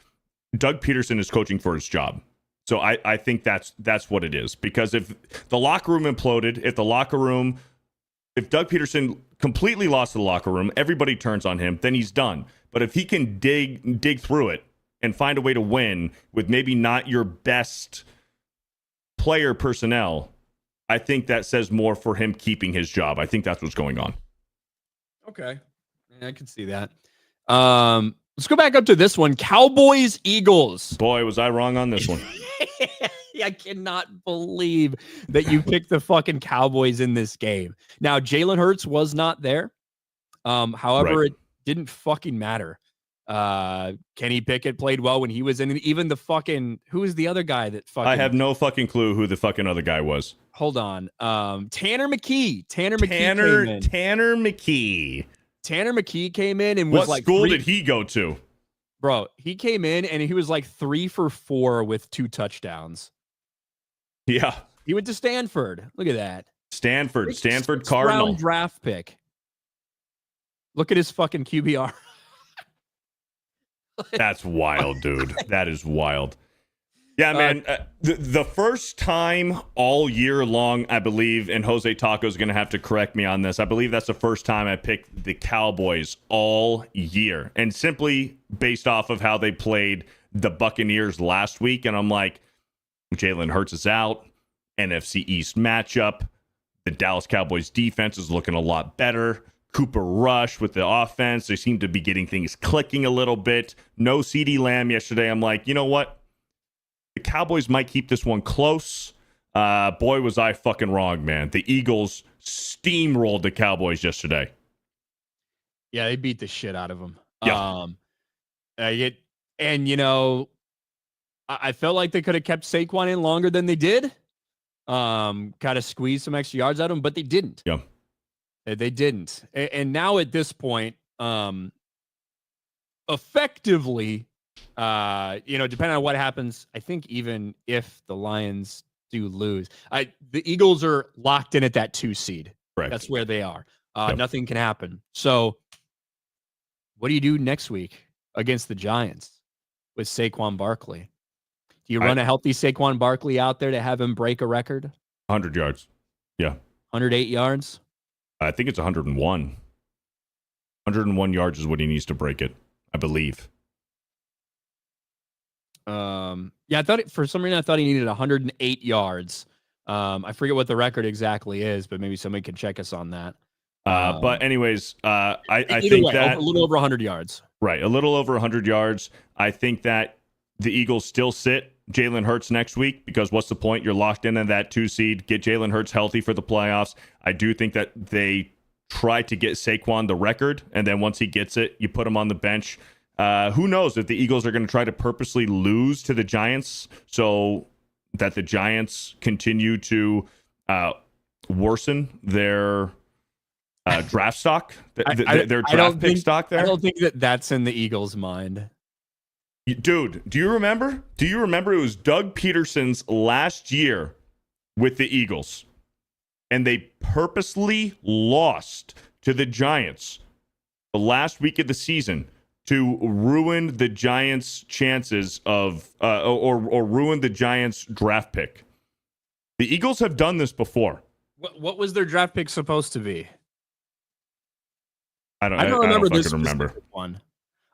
Speaker 2: Doug Peterson is coaching for his job. So I think that's what it is. Because if the locker room imploded, if Doug Peterson completely lost the locker room, everybody turns on him, then he's done. But if he can dig through it and find a way to win with maybe not your best player personnel, I think that says more for him keeping his job. I think that's what's going on.
Speaker 1: Okay. I can see that. Let's go back up to this one. Cowboys, Eagles.
Speaker 2: Boy, was I wrong on this one.
Speaker 1: I cannot believe that you picked the fucking Cowboys in this game. Now, Jalen Hurts was not there. However, It didn't fucking matter. Kenny Pickett played well when he was in. Even the fucking, who is the other guy that fucking...
Speaker 2: I have no fucking clue who the fucking other guy was.
Speaker 1: Hold on. Tanner McKee. Tanner McKee came in and was
Speaker 2: what
Speaker 1: like...
Speaker 2: What school did he go to?
Speaker 1: Bro, he came in and he was like 3 for 4 with 2 touchdowns.
Speaker 2: Yeah.
Speaker 1: He went to Stanford. Look at that.
Speaker 2: Stanford
Speaker 1: Sixth
Speaker 2: Cardinal.
Speaker 1: Round draft pick. Look at his fucking QBR.
Speaker 2: That's wild, dude. That is wild. Yeah, man. The first time all year long, I believe, and Jose Taco is going to have to correct me on this, I believe that's the first time I picked the Cowboys all year. And simply based off of how they played the Buccaneers last week. And I'm like, Jalen Hurts is out. NFC East matchup. The Dallas Cowboys defense is looking a lot better. Cooper Rush with the offense. They seem to be getting things clicking a little bit. No CeeDee Lamb yesterday. I'm like, you know what? The Cowboys might keep this one close. Boy, was I fucking wrong, man. The Eagles steamrolled the Cowboys yesterday.
Speaker 1: Yeah, they beat the shit out of them.
Speaker 2: Yeah.
Speaker 1: And, you know, I felt like they could have kept Saquon in longer than they did. Kind of squeeze some extra yards out of him, but they didn't.
Speaker 2: Yeah.
Speaker 1: They didn't. And now at this point, effectively, you know, depending on what happens, I think even if the Lions do lose, the Eagles are locked in at that 2 seed.
Speaker 2: Right.
Speaker 1: That's where they are. Nothing can happen. So what do you do next week against the Giants with Saquon Barkley? Do you run a healthy Saquon Barkley out there to have him break a record?
Speaker 2: 100 yards. Yeah.
Speaker 1: 108 yards?
Speaker 2: I think it's 101. 101 yards is what he needs to break it, I believe.
Speaker 1: Yeah, for some reason I thought he needed 108 yards. I forget what the record exactly is, but maybe somebody can check us on that.
Speaker 2: But anyways, I
Speaker 1: think
Speaker 2: way, that
Speaker 1: a little over 100 yards.
Speaker 2: Right, a little over 100 yards. I think that the Eagles still sit Jalen Hurts next week because what's the point? You're locked in that 2 seed. Get Jalen Hurts healthy for the playoffs. I do think that they try to get Saquon the record, and then once he gets it, you put him on the bench. Who knows if the Eagles are going to try to purposely lose to the Giants so that the Giants continue to worsen their draft stock, their draft pick stock there?
Speaker 1: I don't think that that's in the Eagles' mind.
Speaker 2: Dude, do you remember? Do you remember it was Doug Peterson's last year with the Eagles? And they purposely lost to the Giants the last week of the season to ruin the Giants' chances of, or ruin the Giants' draft pick. The Eagles have done this before.
Speaker 1: What was their draft pick supposed to be?
Speaker 2: I don't remember this
Speaker 1: one.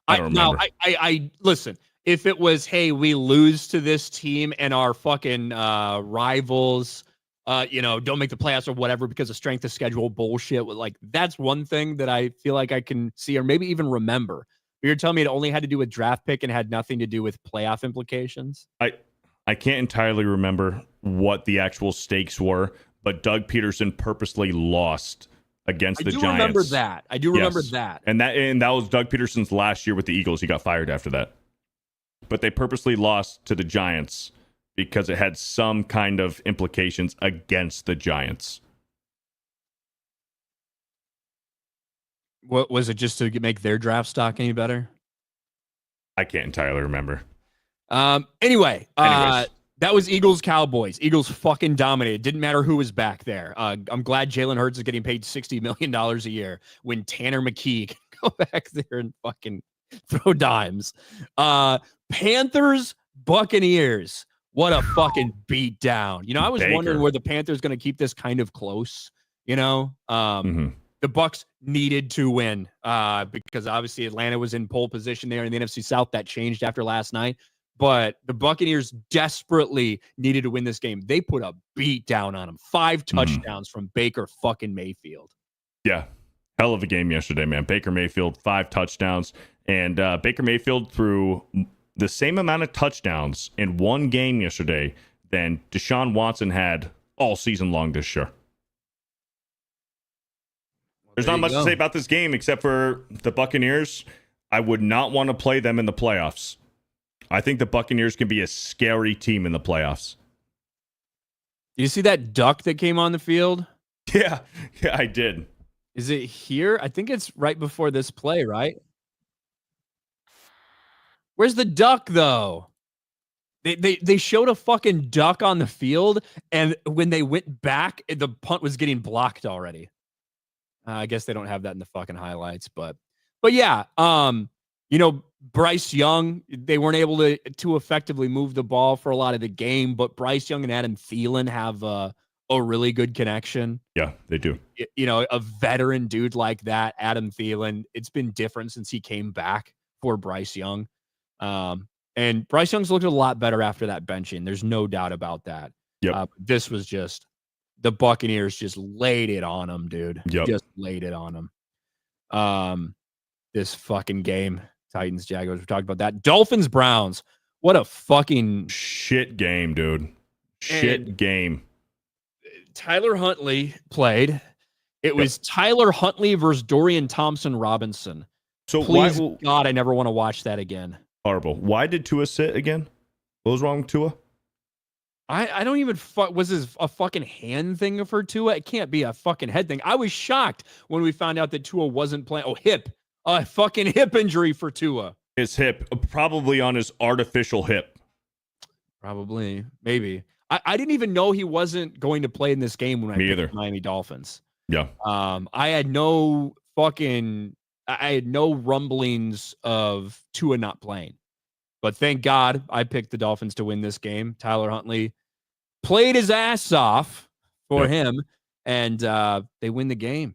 Speaker 2: I don't remember.
Speaker 1: I listen. If it was, hey, we lose to this team and our fucking rivals, don't make the playoffs or whatever because of strength of schedule bullshit. Like that's one thing that I feel like I can see or maybe even remember. But you're telling me it only had to do with draft pick and had nothing to do with playoff implications?
Speaker 2: I can't entirely remember what the actual stakes were, but Doug Peterson purposely lost against the Giants.
Speaker 1: I do remember that.
Speaker 2: And that was Doug Peterson's last year with the Eagles. He got fired after that. But they purposely lost to the Giants because it had some kind of implications against the Giants.
Speaker 1: What was it, just to make their draft stock any better?
Speaker 2: I can't entirely remember.
Speaker 1: Anyways. That was Eagles Cowboys. Eagles fucking dominated. Didn't matter who was back there. I'm glad Jalen Hurts is getting paid $60 million a year when Tanner McKee can go back there and fucking throw dimes. Panthers Buccaneers. What a fucking beat down. I was wondering where the Panthers going to keep this kind of close. The Bucs needed to win because obviously Atlanta was in pole position there in the NFC South. That changed after last night. But the Buccaneers desperately needed to win this game. They put a beat down on them. 5 touchdowns from Baker fucking Mayfield.
Speaker 2: Yeah. Hell of a game yesterday, man. Baker Mayfield, 5 touchdowns. And Baker Mayfield threw the same amount of touchdowns in one game yesterday than Deshaun Watson had all season long this year. There's not much to say about this game except for the Buccaneers. I would not want to play them in the playoffs. I think the Buccaneers can be a scary team in the playoffs.
Speaker 1: Do you see that duck that came on the field?
Speaker 2: Yeah, I did.
Speaker 1: Is it here? I think it's right before this play, right? Where's the duck, though? They showed a fucking duck on the field, and when they went back, the punt was getting blocked already. I guess they don't have that in the fucking highlights, but yeah, Bryce Young, they weren't able to effectively move the ball for a lot of the game, but Bryce Young and Adam Thielen have a really good connection.
Speaker 2: Yeah, they do.
Speaker 1: A veteran dude like that, Adam Thielen, it's been different since he came back for Bryce Young. And Bryce Young's looked a lot better after that benching. There's no doubt about that.
Speaker 2: Yep.
Speaker 1: This was just, the Buccaneers just laid it on them, dude.
Speaker 2: Yep.
Speaker 1: Just laid it on them. This fucking game. Titans, Jaguars, we talked about that. Dolphins, Browns. What a fucking
Speaker 2: shit game, dude. Shit game.
Speaker 1: Tyler Huntley played. It was Tyler Huntley versus Dorian Thompson-Robinson.
Speaker 2: So
Speaker 1: please, God, I never want to watch that again.
Speaker 2: Horrible. Why did Tua sit again? What was wrong with Tua?
Speaker 1: I don't even was this a fucking hand thing for Tua? It can't be a fucking head thing. I was shocked when we found out that Tua wasn't playing. Oh, hip. A fucking hip injury for Tua.
Speaker 2: His hip, probably on his artificial hip.
Speaker 1: Probably, maybe. I didn't even know he wasn't going to play in this game when I picked the Miami Dolphins.
Speaker 2: Yeah.
Speaker 1: I had no rumblings of Tua not playing. But thank God I picked the Dolphins to win this game. Tyler Huntley played his ass off for him, and they win the game.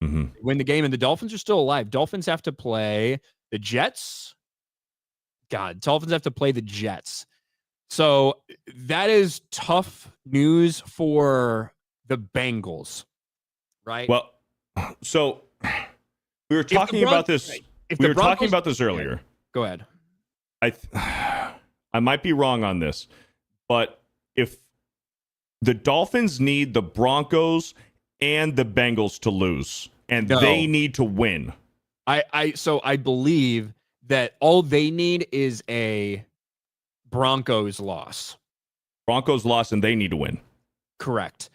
Speaker 2: Mm-hmm.
Speaker 1: They win the game, and the Dolphins are still alive. Dolphins have to play the Jets. Dolphins have to play the Jets. So that is tough news for the Bengals, right?
Speaker 2: Well, so we were talking about this. We were talking about this earlier.
Speaker 1: Go ahead.
Speaker 2: I might be wrong on this, but if the Dolphins need the Broncos and the Bengals to lose, and they need to win.
Speaker 1: So I believe that all they need is a Broncos loss.
Speaker 2: Broncos loss, and they need to win.
Speaker 1: Correct.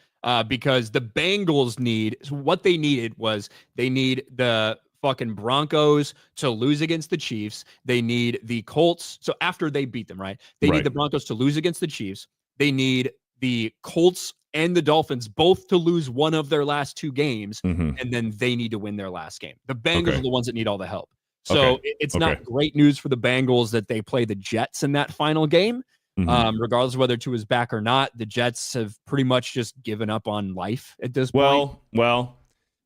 Speaker 1: Because the Bengals what they needed was they need the fucking Broncos to lose against the Chiefs. They need the Colts. So after they beat them, right? They need the Broncos to lose against the Chiefs. They need the Colts and the Dolphins both to lose one of their last 2 games, and then they need to win their last game. The Bengals are the ones that need all the help. So it's not great news for the Bengals that they play the Jets in that final game. Regardless of whether Tua is back or not, the Jets have pretty much just given up on life at this point.
Speaker 2: Well,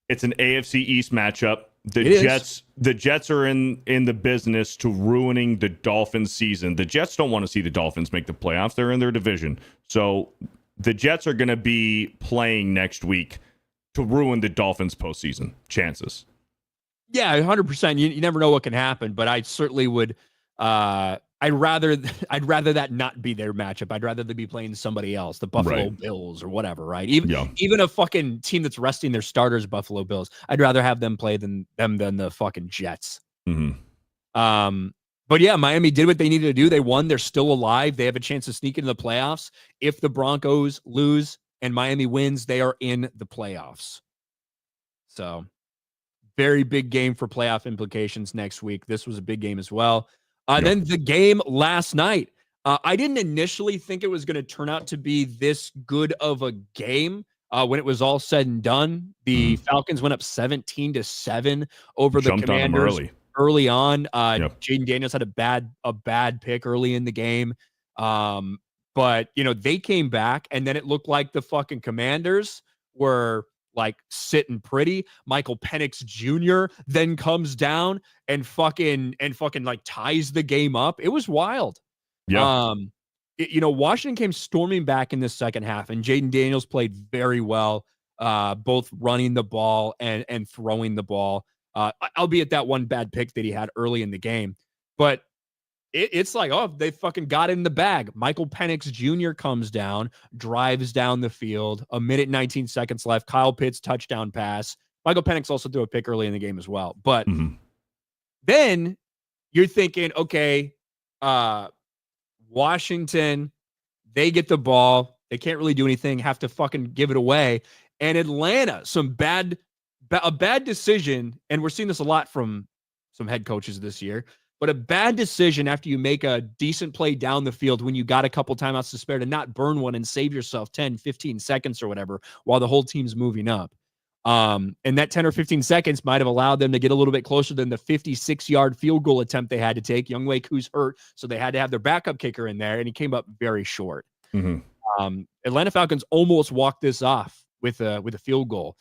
Speaker 2: it's an AFC East matchup. The Jets are in the business to ruining the Dolphins season. The Jets don't want to see the Dolphins make the playoffs. They're in their division. So the Jets are going to be playing next week to ruin the Dolphins postseason chances.
Speaker 1: Yeah, 100%. You never know what can happen, but I certainly would. I'd rather that not be their matchup. I'd rather they be playing somebody else, the Buffalo Bills or whatever, right? Even a fucking team that's resting their starters, Buffalo Bills. I'd rather have them play than the fucking Jets. But yeah, Miami did what they needed to do. They won. They're still alive. They have a chance to sneak into the playoffs. If the Broncos lose and Miami wins, they are in the playoffs. So very big game for playoff implications next week. This was a big game as well. Then the game last night. I didn't initially think it was going to turn out to be this good of a game. When it was all said and done, the Falcons went up 17-7 over the Commanders early on. Jaden Daniels had a bad pick early in the game. But they came back, and then it looked like the fucking Commanders were like sitting pretty. Michael Penix Jr. then comes down and fucking like ties the game up. It was wild. Washington came storming back in the second half, and Jaden Daniels played very well, both running the ball and throwing the ball, albeit that one bad pick that he had early in the game. But it's like, oh, they fucking got in the bag. Michael Penix Jr. comes down, drives down the field, 1:19 left. Kyle Pitts touchdown pass. Michael Penix also threw a pick early in the game as well. But then you're thinking, okay, Washington, they get the ball. They can't really do anything, have to fucking give it away. And Atlanta, a bad decision, and we're seeing this a lot from some head coaches this year, but a bad decision after you make a decent play down the field when you got a couple timeouts to spare to not burn one and save yourself 10, 15 seconds or whatever while the whole team's moving up. And that 10 or 15 seconds might have allowed them to get a little bit closer than the 56-yard field goal attempt they had to take. Younghoe Koo's hurt, so they had to have their backup kicker in there, and he came up very short. Atlanta Falcons almost walked this off with a field goal.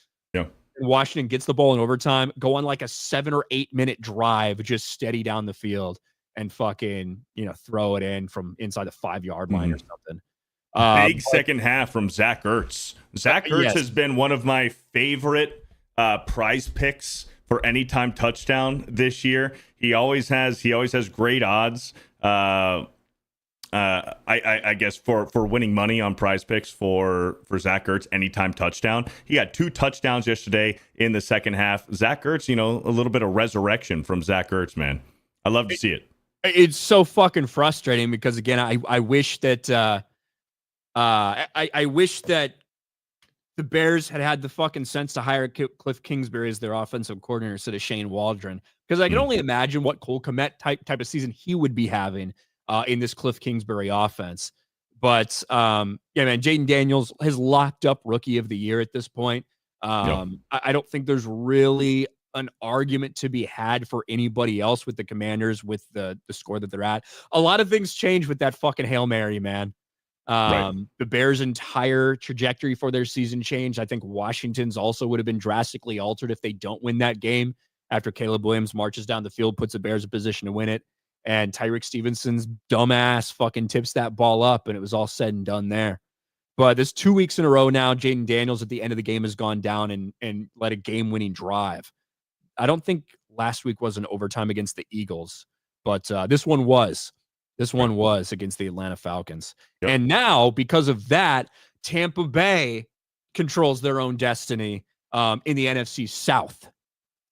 Speaker 1: Washington gets the ball in overtime, go on like a 7 or 8 minute drive, just steady down the field and fucking, throw it in from inside the 5-yard line or something.
Speaker 2: Big second half from Zach Ertz. Zach Ertz has been one of my favorite prize picks for anytime touchdown this year. He always has great odds. I guess for winning money on prize picks for Zach Ertz anytime touchdown. He had 2 touchdowns yesterday in the second half. Zach Ertz, a little bit of resurrection from Zach Ertz, man. I love to see it.
Speaker 1: It's so fucking frustrating because again, I wish that I wish that the Bears had the fucking sense to hire Cliff Kingsbury as their offensive coordinator instead of Shane Waldron, because I can only imagine what Cole Kmet type of season he would be having in this Cliff Kingsbury offense. But man, Jaden Daniels has locked up Rookie of the Year at this point. I don't think there's really an argument to be had for anybody else with the Commanders with the score that they're at. A lot of things change with that fucking Hail Mary, man. The Bears' entire trajectory for their season changed. I think Washington's also would have been drastically altered if they don't win that game after Caleb Williams marches down the field, puts the Bears in position to win it. And Tyreek Stevenson's dumbass fucking tips that ball up, and it was all said and done there. But this 2 weeks in a row now, Jaden Daniels at the end of the game has gone down and led a game-winning drive. I don't think last week was an overtime against the Eagles, but this one was. This one was against the Atlanta Falcons. Yep. And now, because of that, Tampa Bay controls their own destiny in the NFC South.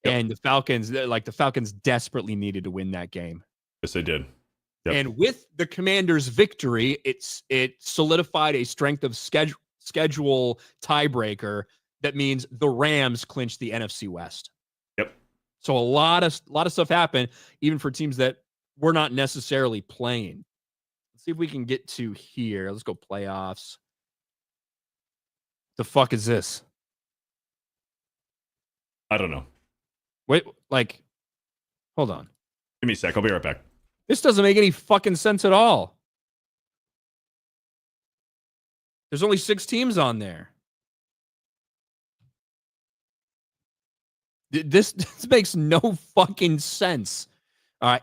Speaker 1: Yep. And the Falcons desperately needed to win that game.
Speaker 2: Yes, they did. Yep.
Speaker 1: And with the Commanders' victory, it solidified a strength of schedule tiebreaker that means the Rams clinched the NFC West.
Speaker 2: Yep.
Speaker 1: So a lot of stuff happened, even for teams that we're not necessarily playing. Let's see if we can get to here. Let's go playoffs. The fuck is this?
Speaker 2: I don't know.
Speaker 1: Wait, like, hold on.
Speaker 2: Give me a sec. I'll be right back.
Speaker 1: This doesn't make any fucking sense at all. There's only 6 teams on there. This makes no fucking sense.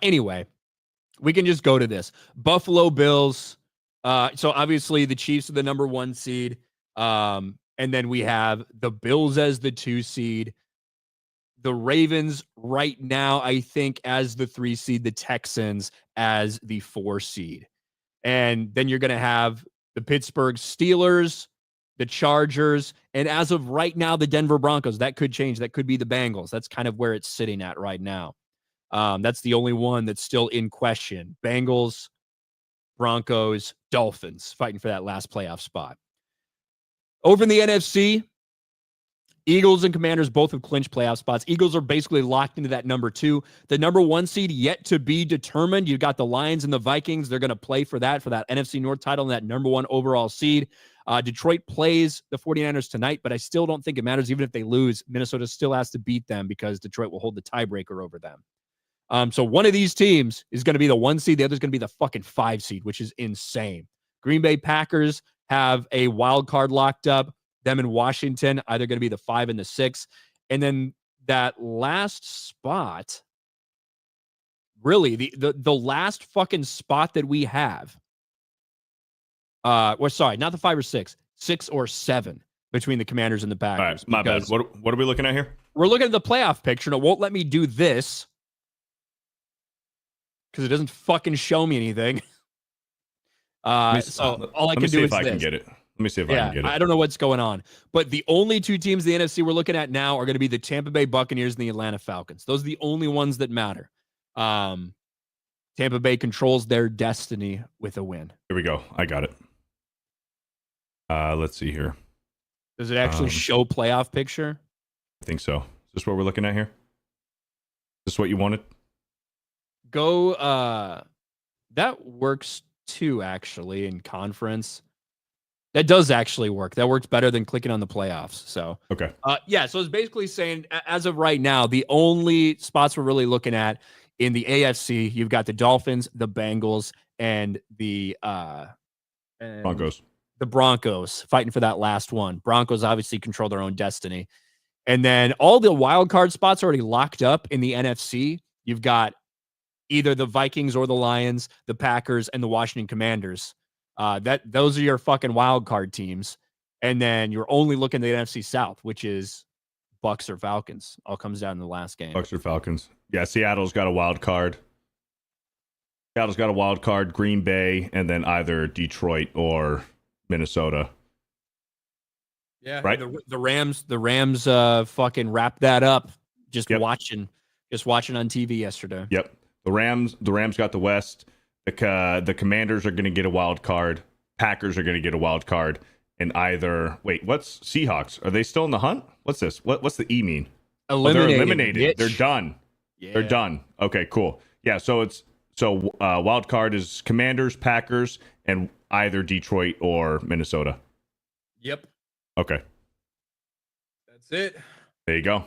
Speaker 1: Anyway, we can just go to this. Buffalo Bills. So obviously the Chiefs are the number 1 seed. And then we have the Bills as the 2 seed. The Ravens right now, I think, as the 3 seed, the Texans as the 4 seed. And then you're going to have the Pittsburgh Steelers, the Chargers, and as of right now, the Denver Broncos. That could change. That could be the Bengals. That's kind of where it's sitting at right now. That's the only one that's still in question. Bengals, Broncos, Dolphins fighting for that last playoff spot. Over in the NFC, Eagles and Commanders both have clinched playoff spots. Eagles are basically locked into that number 2. The number 1 seed yet to be determined. You've got the Lions and the Vikings. They're going to play for that NFC North title and that number 1 overall seed. Detroit plays the 49ers tonight, but I still don't think it matters. Even if they lose, Minnesota still has to beat them because Detroit will hold the tiebreaker over them. So one of these teams is going to be the 1 seed. The other is going to be the fucking 5 seed, which is insane. Green Bay Packers have a wild card locked up. Them in Washington, either going to be the 5 and the 6. And then that last spot, really, the last fucking spot that we have, sorry, not the 5 or 6, 6 or 7 between the Commanders and the Packers.
Speaker 2: All right, my bad. What are we looking at here?
Speaker 1: We're looking at the playoff picture, and it won't let me do this because it doesn't fucking show me anything. So all I can do is this.
Speaker 2: Let me see if I can get it. Let me see if I can get it.
Speaker 1: I don't know what's going on. But the only 2 teams in the NFC we're looking at now are going to be the Tampa Bay Buccaneers and the Atlanta Falcons. Those are the only ones that matter. Tampa Bay controls their destiny with a win.
Speaker 2: Here we go. I got it. Let's see here.
Speaker 1: Does it actually show playoff picture?
Speaker 2: I think so. Is this what we're looking at here? Is this what you wanted?
Speaker 1: Go. That works too, actually, in conference. That does actually work. That works better than clicking on the playoffs. So,
Speaker 2: okay.
Speaker 1: So it's basically saying, as of right now, the only spots we're really looking at in the AFC, you've got the Dolphins, the Bengals, and the
Speaker 2: Broncos.
Speaker 1: The Broncos fighting for that last one. Broncos obviously control their own destiny. And then all the wild card spots are already locked up in the NFC. You've got either the Vikings or the Lions, the Packers, and the Washington Commanders. Those are your fucking wild card teams. And then you're only looking at the NFC South, which is Bucs or Falcons. All comes down to the last game.
Speaker 2: Bucs or Falcons. Yeah, Seattle's got a wild card. Green Bay, and then either Detroit or Minnesota.
Speaker 1: Yeah,
Speaker 2: right.
Speaker 1: The Rams fucking wrapped that up. Watching on TV yesterday.
Speaker 2: Yep. The Rams got the West. The Commanders are going to get a wild card. Packers are going to get a wild card. And what's Seahawks? Are they still in the hunt? What's this? What's the E mean?
Speaker 1: Eliminated.
Speaker 2: They're eliminated.
Speaker 1: Bitch.
Speaker 2: They're done.
Speaker 1: Yeah.
Speaker 2: They're done. Okay, cool. Yeah, so wild card is Commanders, Packers, and either Detroit or Minnesota.
Speaker 1: Yep.
Speaker 2: Okay.
Speaker 1: That's it.
Speaker 2: There you go.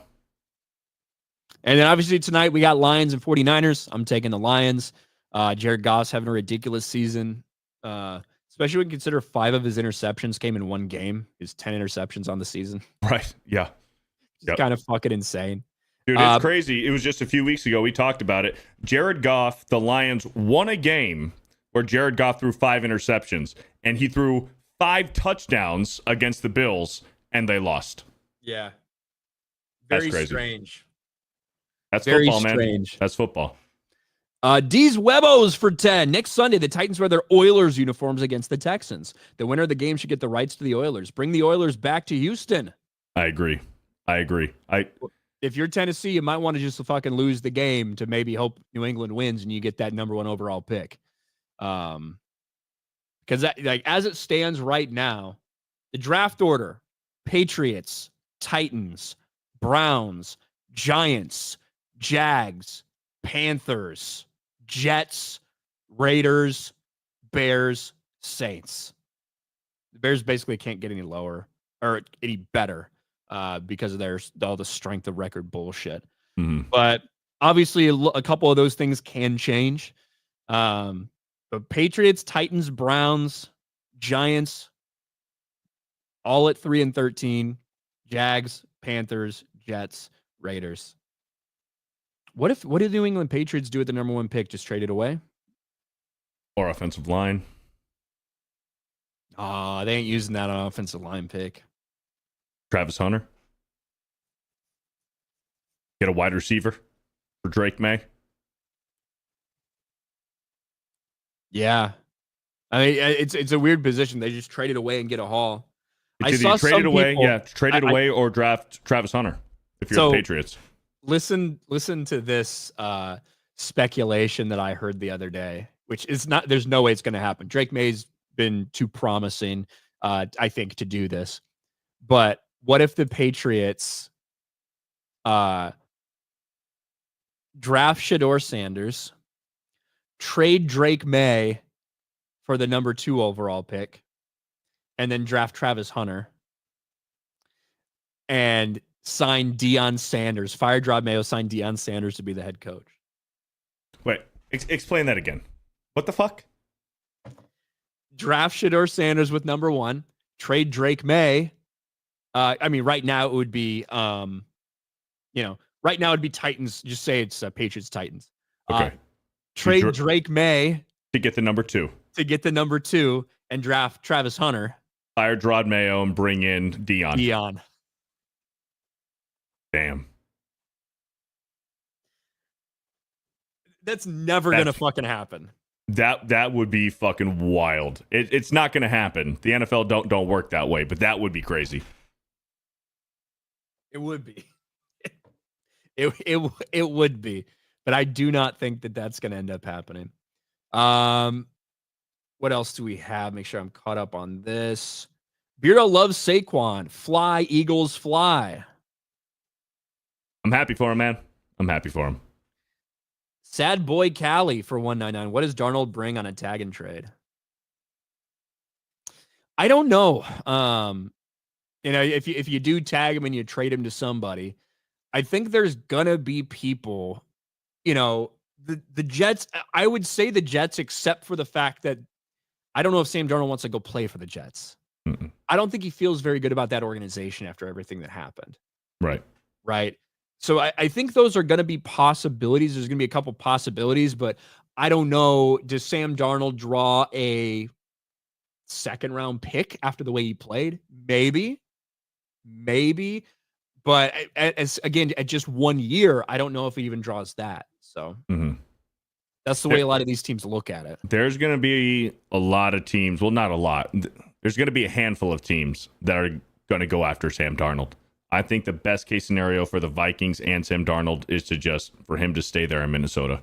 Speaker 1: And then obviously tonight we got Lions and 49ers. I'm taking the Lions. Jared Goff's having a ridiculous season. Especially when you consider 5 of his interceptions came in one game. His 10 interceptions on the season.
Speaker 2: Right. Yeah.
Speaker 1: It's kind of fucking insane.
Speaker 2: Dude, it's crazy. It was just a few weeks ago. We talked about it. Jared Goff, the Lions won a game where Jared Goff threw 5 interceptions, and he threw 5 touchdowns against the Bills, and they lost.
Speaker 1: Yeah.
Speaker 2: That's crazy.
Speaker 1: Strange.
Speaker 2: That's
Speaker 1: Very
Speaker 2: football, man.
Speaker 1: Strange.
Speaker 2: That's football.
Speaker 1: D's Webos for 10. Next Sunday, the Titans wear their Oilers uniforms against the Texans. The winner of the game should get the rights to the Oilers. Bring the Oilers back to Houston.
Speaker 2: I agree.
Speaker 1: If you're Tennessee, you might want to just fucking lose the game to maybe hope New England wins and you get that number 1 overall pick. Because as it stands right now, the draft order: Patriots, Titans, Browns, Giants, Jags, Panthers, Jets, Raiders, Bears, Saints. The Bears basically can't get any lower or any better because of all the strength of record bullshit.
Speaker 2: Mm-hmm.
Speaker 1: But obviously, a couple of those things can change. But Patriots, Titans, Browns, Giants, all at 3-13. Jags, Panthers, Jets, Raiders. What did the New England Patriots do at the number 1 pick? Just trade it away?
Speaker 2: Or offensive line.
Speaker 1: They ain't using that on offensive line pick.
Speaker 2: Travis Hunter. Get a wide receiver for Drake May.
Speaker 1: Yeah. I mean, it's a weird position. They just trade it away and get a haul.
Speaker 2: It's either trade it away, trade it away or draft Travis Hunter if you're the Patriots.
Speaker 1: Listen to this speculation that I heard the other day, which is not, there's no way it's going to happen. Drake May's been too promising, I think, to do this. But what if the Patriots draft Shedeur Sanders, trade Drake May for the number 2 overall pick, and then draft Travis Hunter and sign Deion Sanders, fire Rod Mayo, sign Deion Sanders to be the head coach?
Speaker 2: Wait, explain that again. What the fuck?
Speaker 1: Draft Shedeur Sanders with number 1, trade Drake May. I mean, right now it would be, right now it'd be Titans. Just say it's Patriots Titans.
Speaker 2: Okay.
Speaker 1: Trade Drake May
Speaker 2: to get the number 2.
Speaker 1: And draft Travis Hunter.
Speaker 2: Fire Rod Mayo and bring in Deion. Damn.
Speaker 1: That's never gonna fucking happen.
Speaker 2: That would be fucking wild. It's not gonna happen. The NFL don't work that way, but that would be crazy.
Speaker 1: It would be. It would be, but I do not think that that's gonna end up happening. What else do we have? Make sure I'm caught up on this. Beardo loves Saquon. Fly, Eagles, fly.
Speaker 2: I'm happy for him, man. I'm happy for him.
Speaker 1: Sad boy Callie for 199. What does Darnold bring on a tag and trade? I don't know. If you do tag him and you trade him to somebody, I think there's gonna be people, the Jets. I would say the Jets, except for the fact that I don't know if Sam Darnold wants to go play for the Jets.
Speaker 2: Mm-mm.
Speaker 1: I don't think he feels very good about that organization after everything that happened.
Speaker 2: Right.
Speaker 1: So I think those are going to be possibilities. There's going to be a couple possibilities, but I don't know. Does Sam Darnold draw a 2nd round pick after the way he played? Maybe. But at just 1 year, I don't know if he even draws that. So that's the way a lot of these teams look at it.
Speaker 2: There's going to be a lot of teams. Well, not a lot. There's going to be a handful of teams that are going to go after Sam Darnold. I think the best case scenario for the Vikings and Sam Darnold is for him to stay there in Minnesota.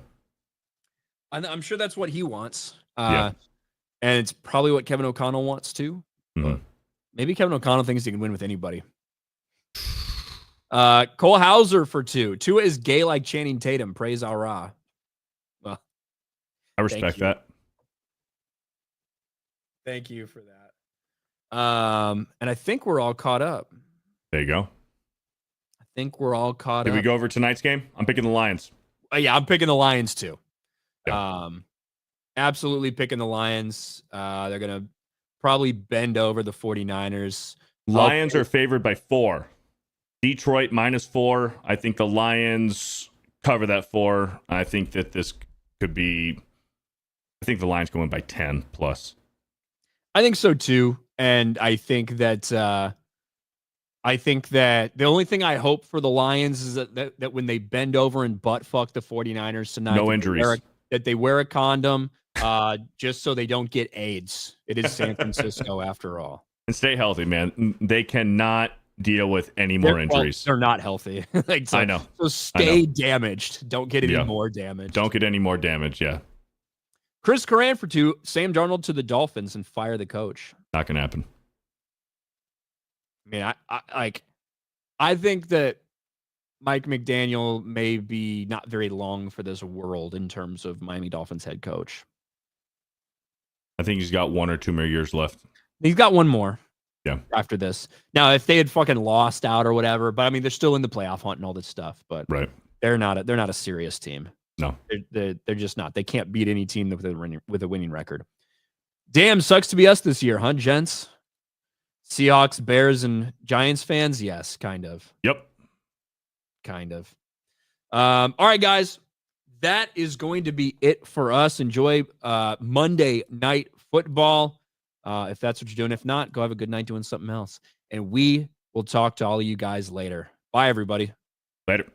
Speaker 1: I'm sure that's what he wants.
Speaker 2: Yeah.
Speaker 1: And it's probably what Kevin O'Connell wants too.
Speaker 2: Mm-hmm.
Speaker 1: Maybe Kevin O'Connell thinks he can win with anybody. Cole Hauser for 2. Tua is gay like Channing Tatum. Praise Allah. Well,
Speaker 2: I respect that.
Speaker 1: Thank you for that. And I think we're all caught up.
Speaker 2: There you go.
Speaker 1: I think we're all caught up.
Speaker 2: Did we go over tonight's game? I'm picking the Lions.
Speaker 1: Yeah, I'm picking the Lions too.
Speaker 2: Yeah.
Speaker 1: Absolutely picking the Lions. They're going to probably bend over the 49ers.
Speaker 2: Lions are favored by 4. Detroit -4. I think the Lions cover that 4. I think that this could be, I think the Lions go in by 10 plus.
Speaker 1: I think so too. And I think that the only thing I hope for the Lions is that when they bend over and butt fuck the 49ers tonight,
Speaker 2: no injuries,
Speaker 1: that they wear a condom, just so they don't get AIDS. It is San Francisco after all.
Speaker 2: And stay healthy, man. They cannot deal with any more injuries.
Speaker 1: They're not healthy.
Speaker 2: I know.
Speaker 1: So stay damaged. Don't get any more damage.
Speaker 2: Don't get any more damage. Yeah.
Speaker 1: Chris Coran for 2. Sam Darnold to the Dolphins and fire the coach.
Speaker 2: Not gonna happen.
Speaker 1: I mean, I think that Mike McDaniel may be not very long for this world in terms of Miami Dolphins head coach.
Speaker 2: I think he's got 1 or 2 more years left.
Speaker 1: He's got one more.
Speaker 2: Yeah.
Speaker 1: After this. Now, if they had fucking lost out or whatever, but I mean, they're still in the playoff hunt and all this stuff, but
Speaker 2: right.
Speaker 1: They're not a serious team.
Speaker 2: No.
Speaker 1: They're just not. They can't beat any team with a winning record. Damn, sucks to be us this year, huh, gents? Seahawks, Bears, and Giants fans? Yes, kind of.
Speaker 2: Yep.
Speaker 1: Kind of. All right, guys. That is going to be it for us. Enjoy Monday Night Football. If that's what you're doing. If not, go have a good night doing something else. And we will talk to all of you guys later. Bye, everybody.
Speaker 2: Later.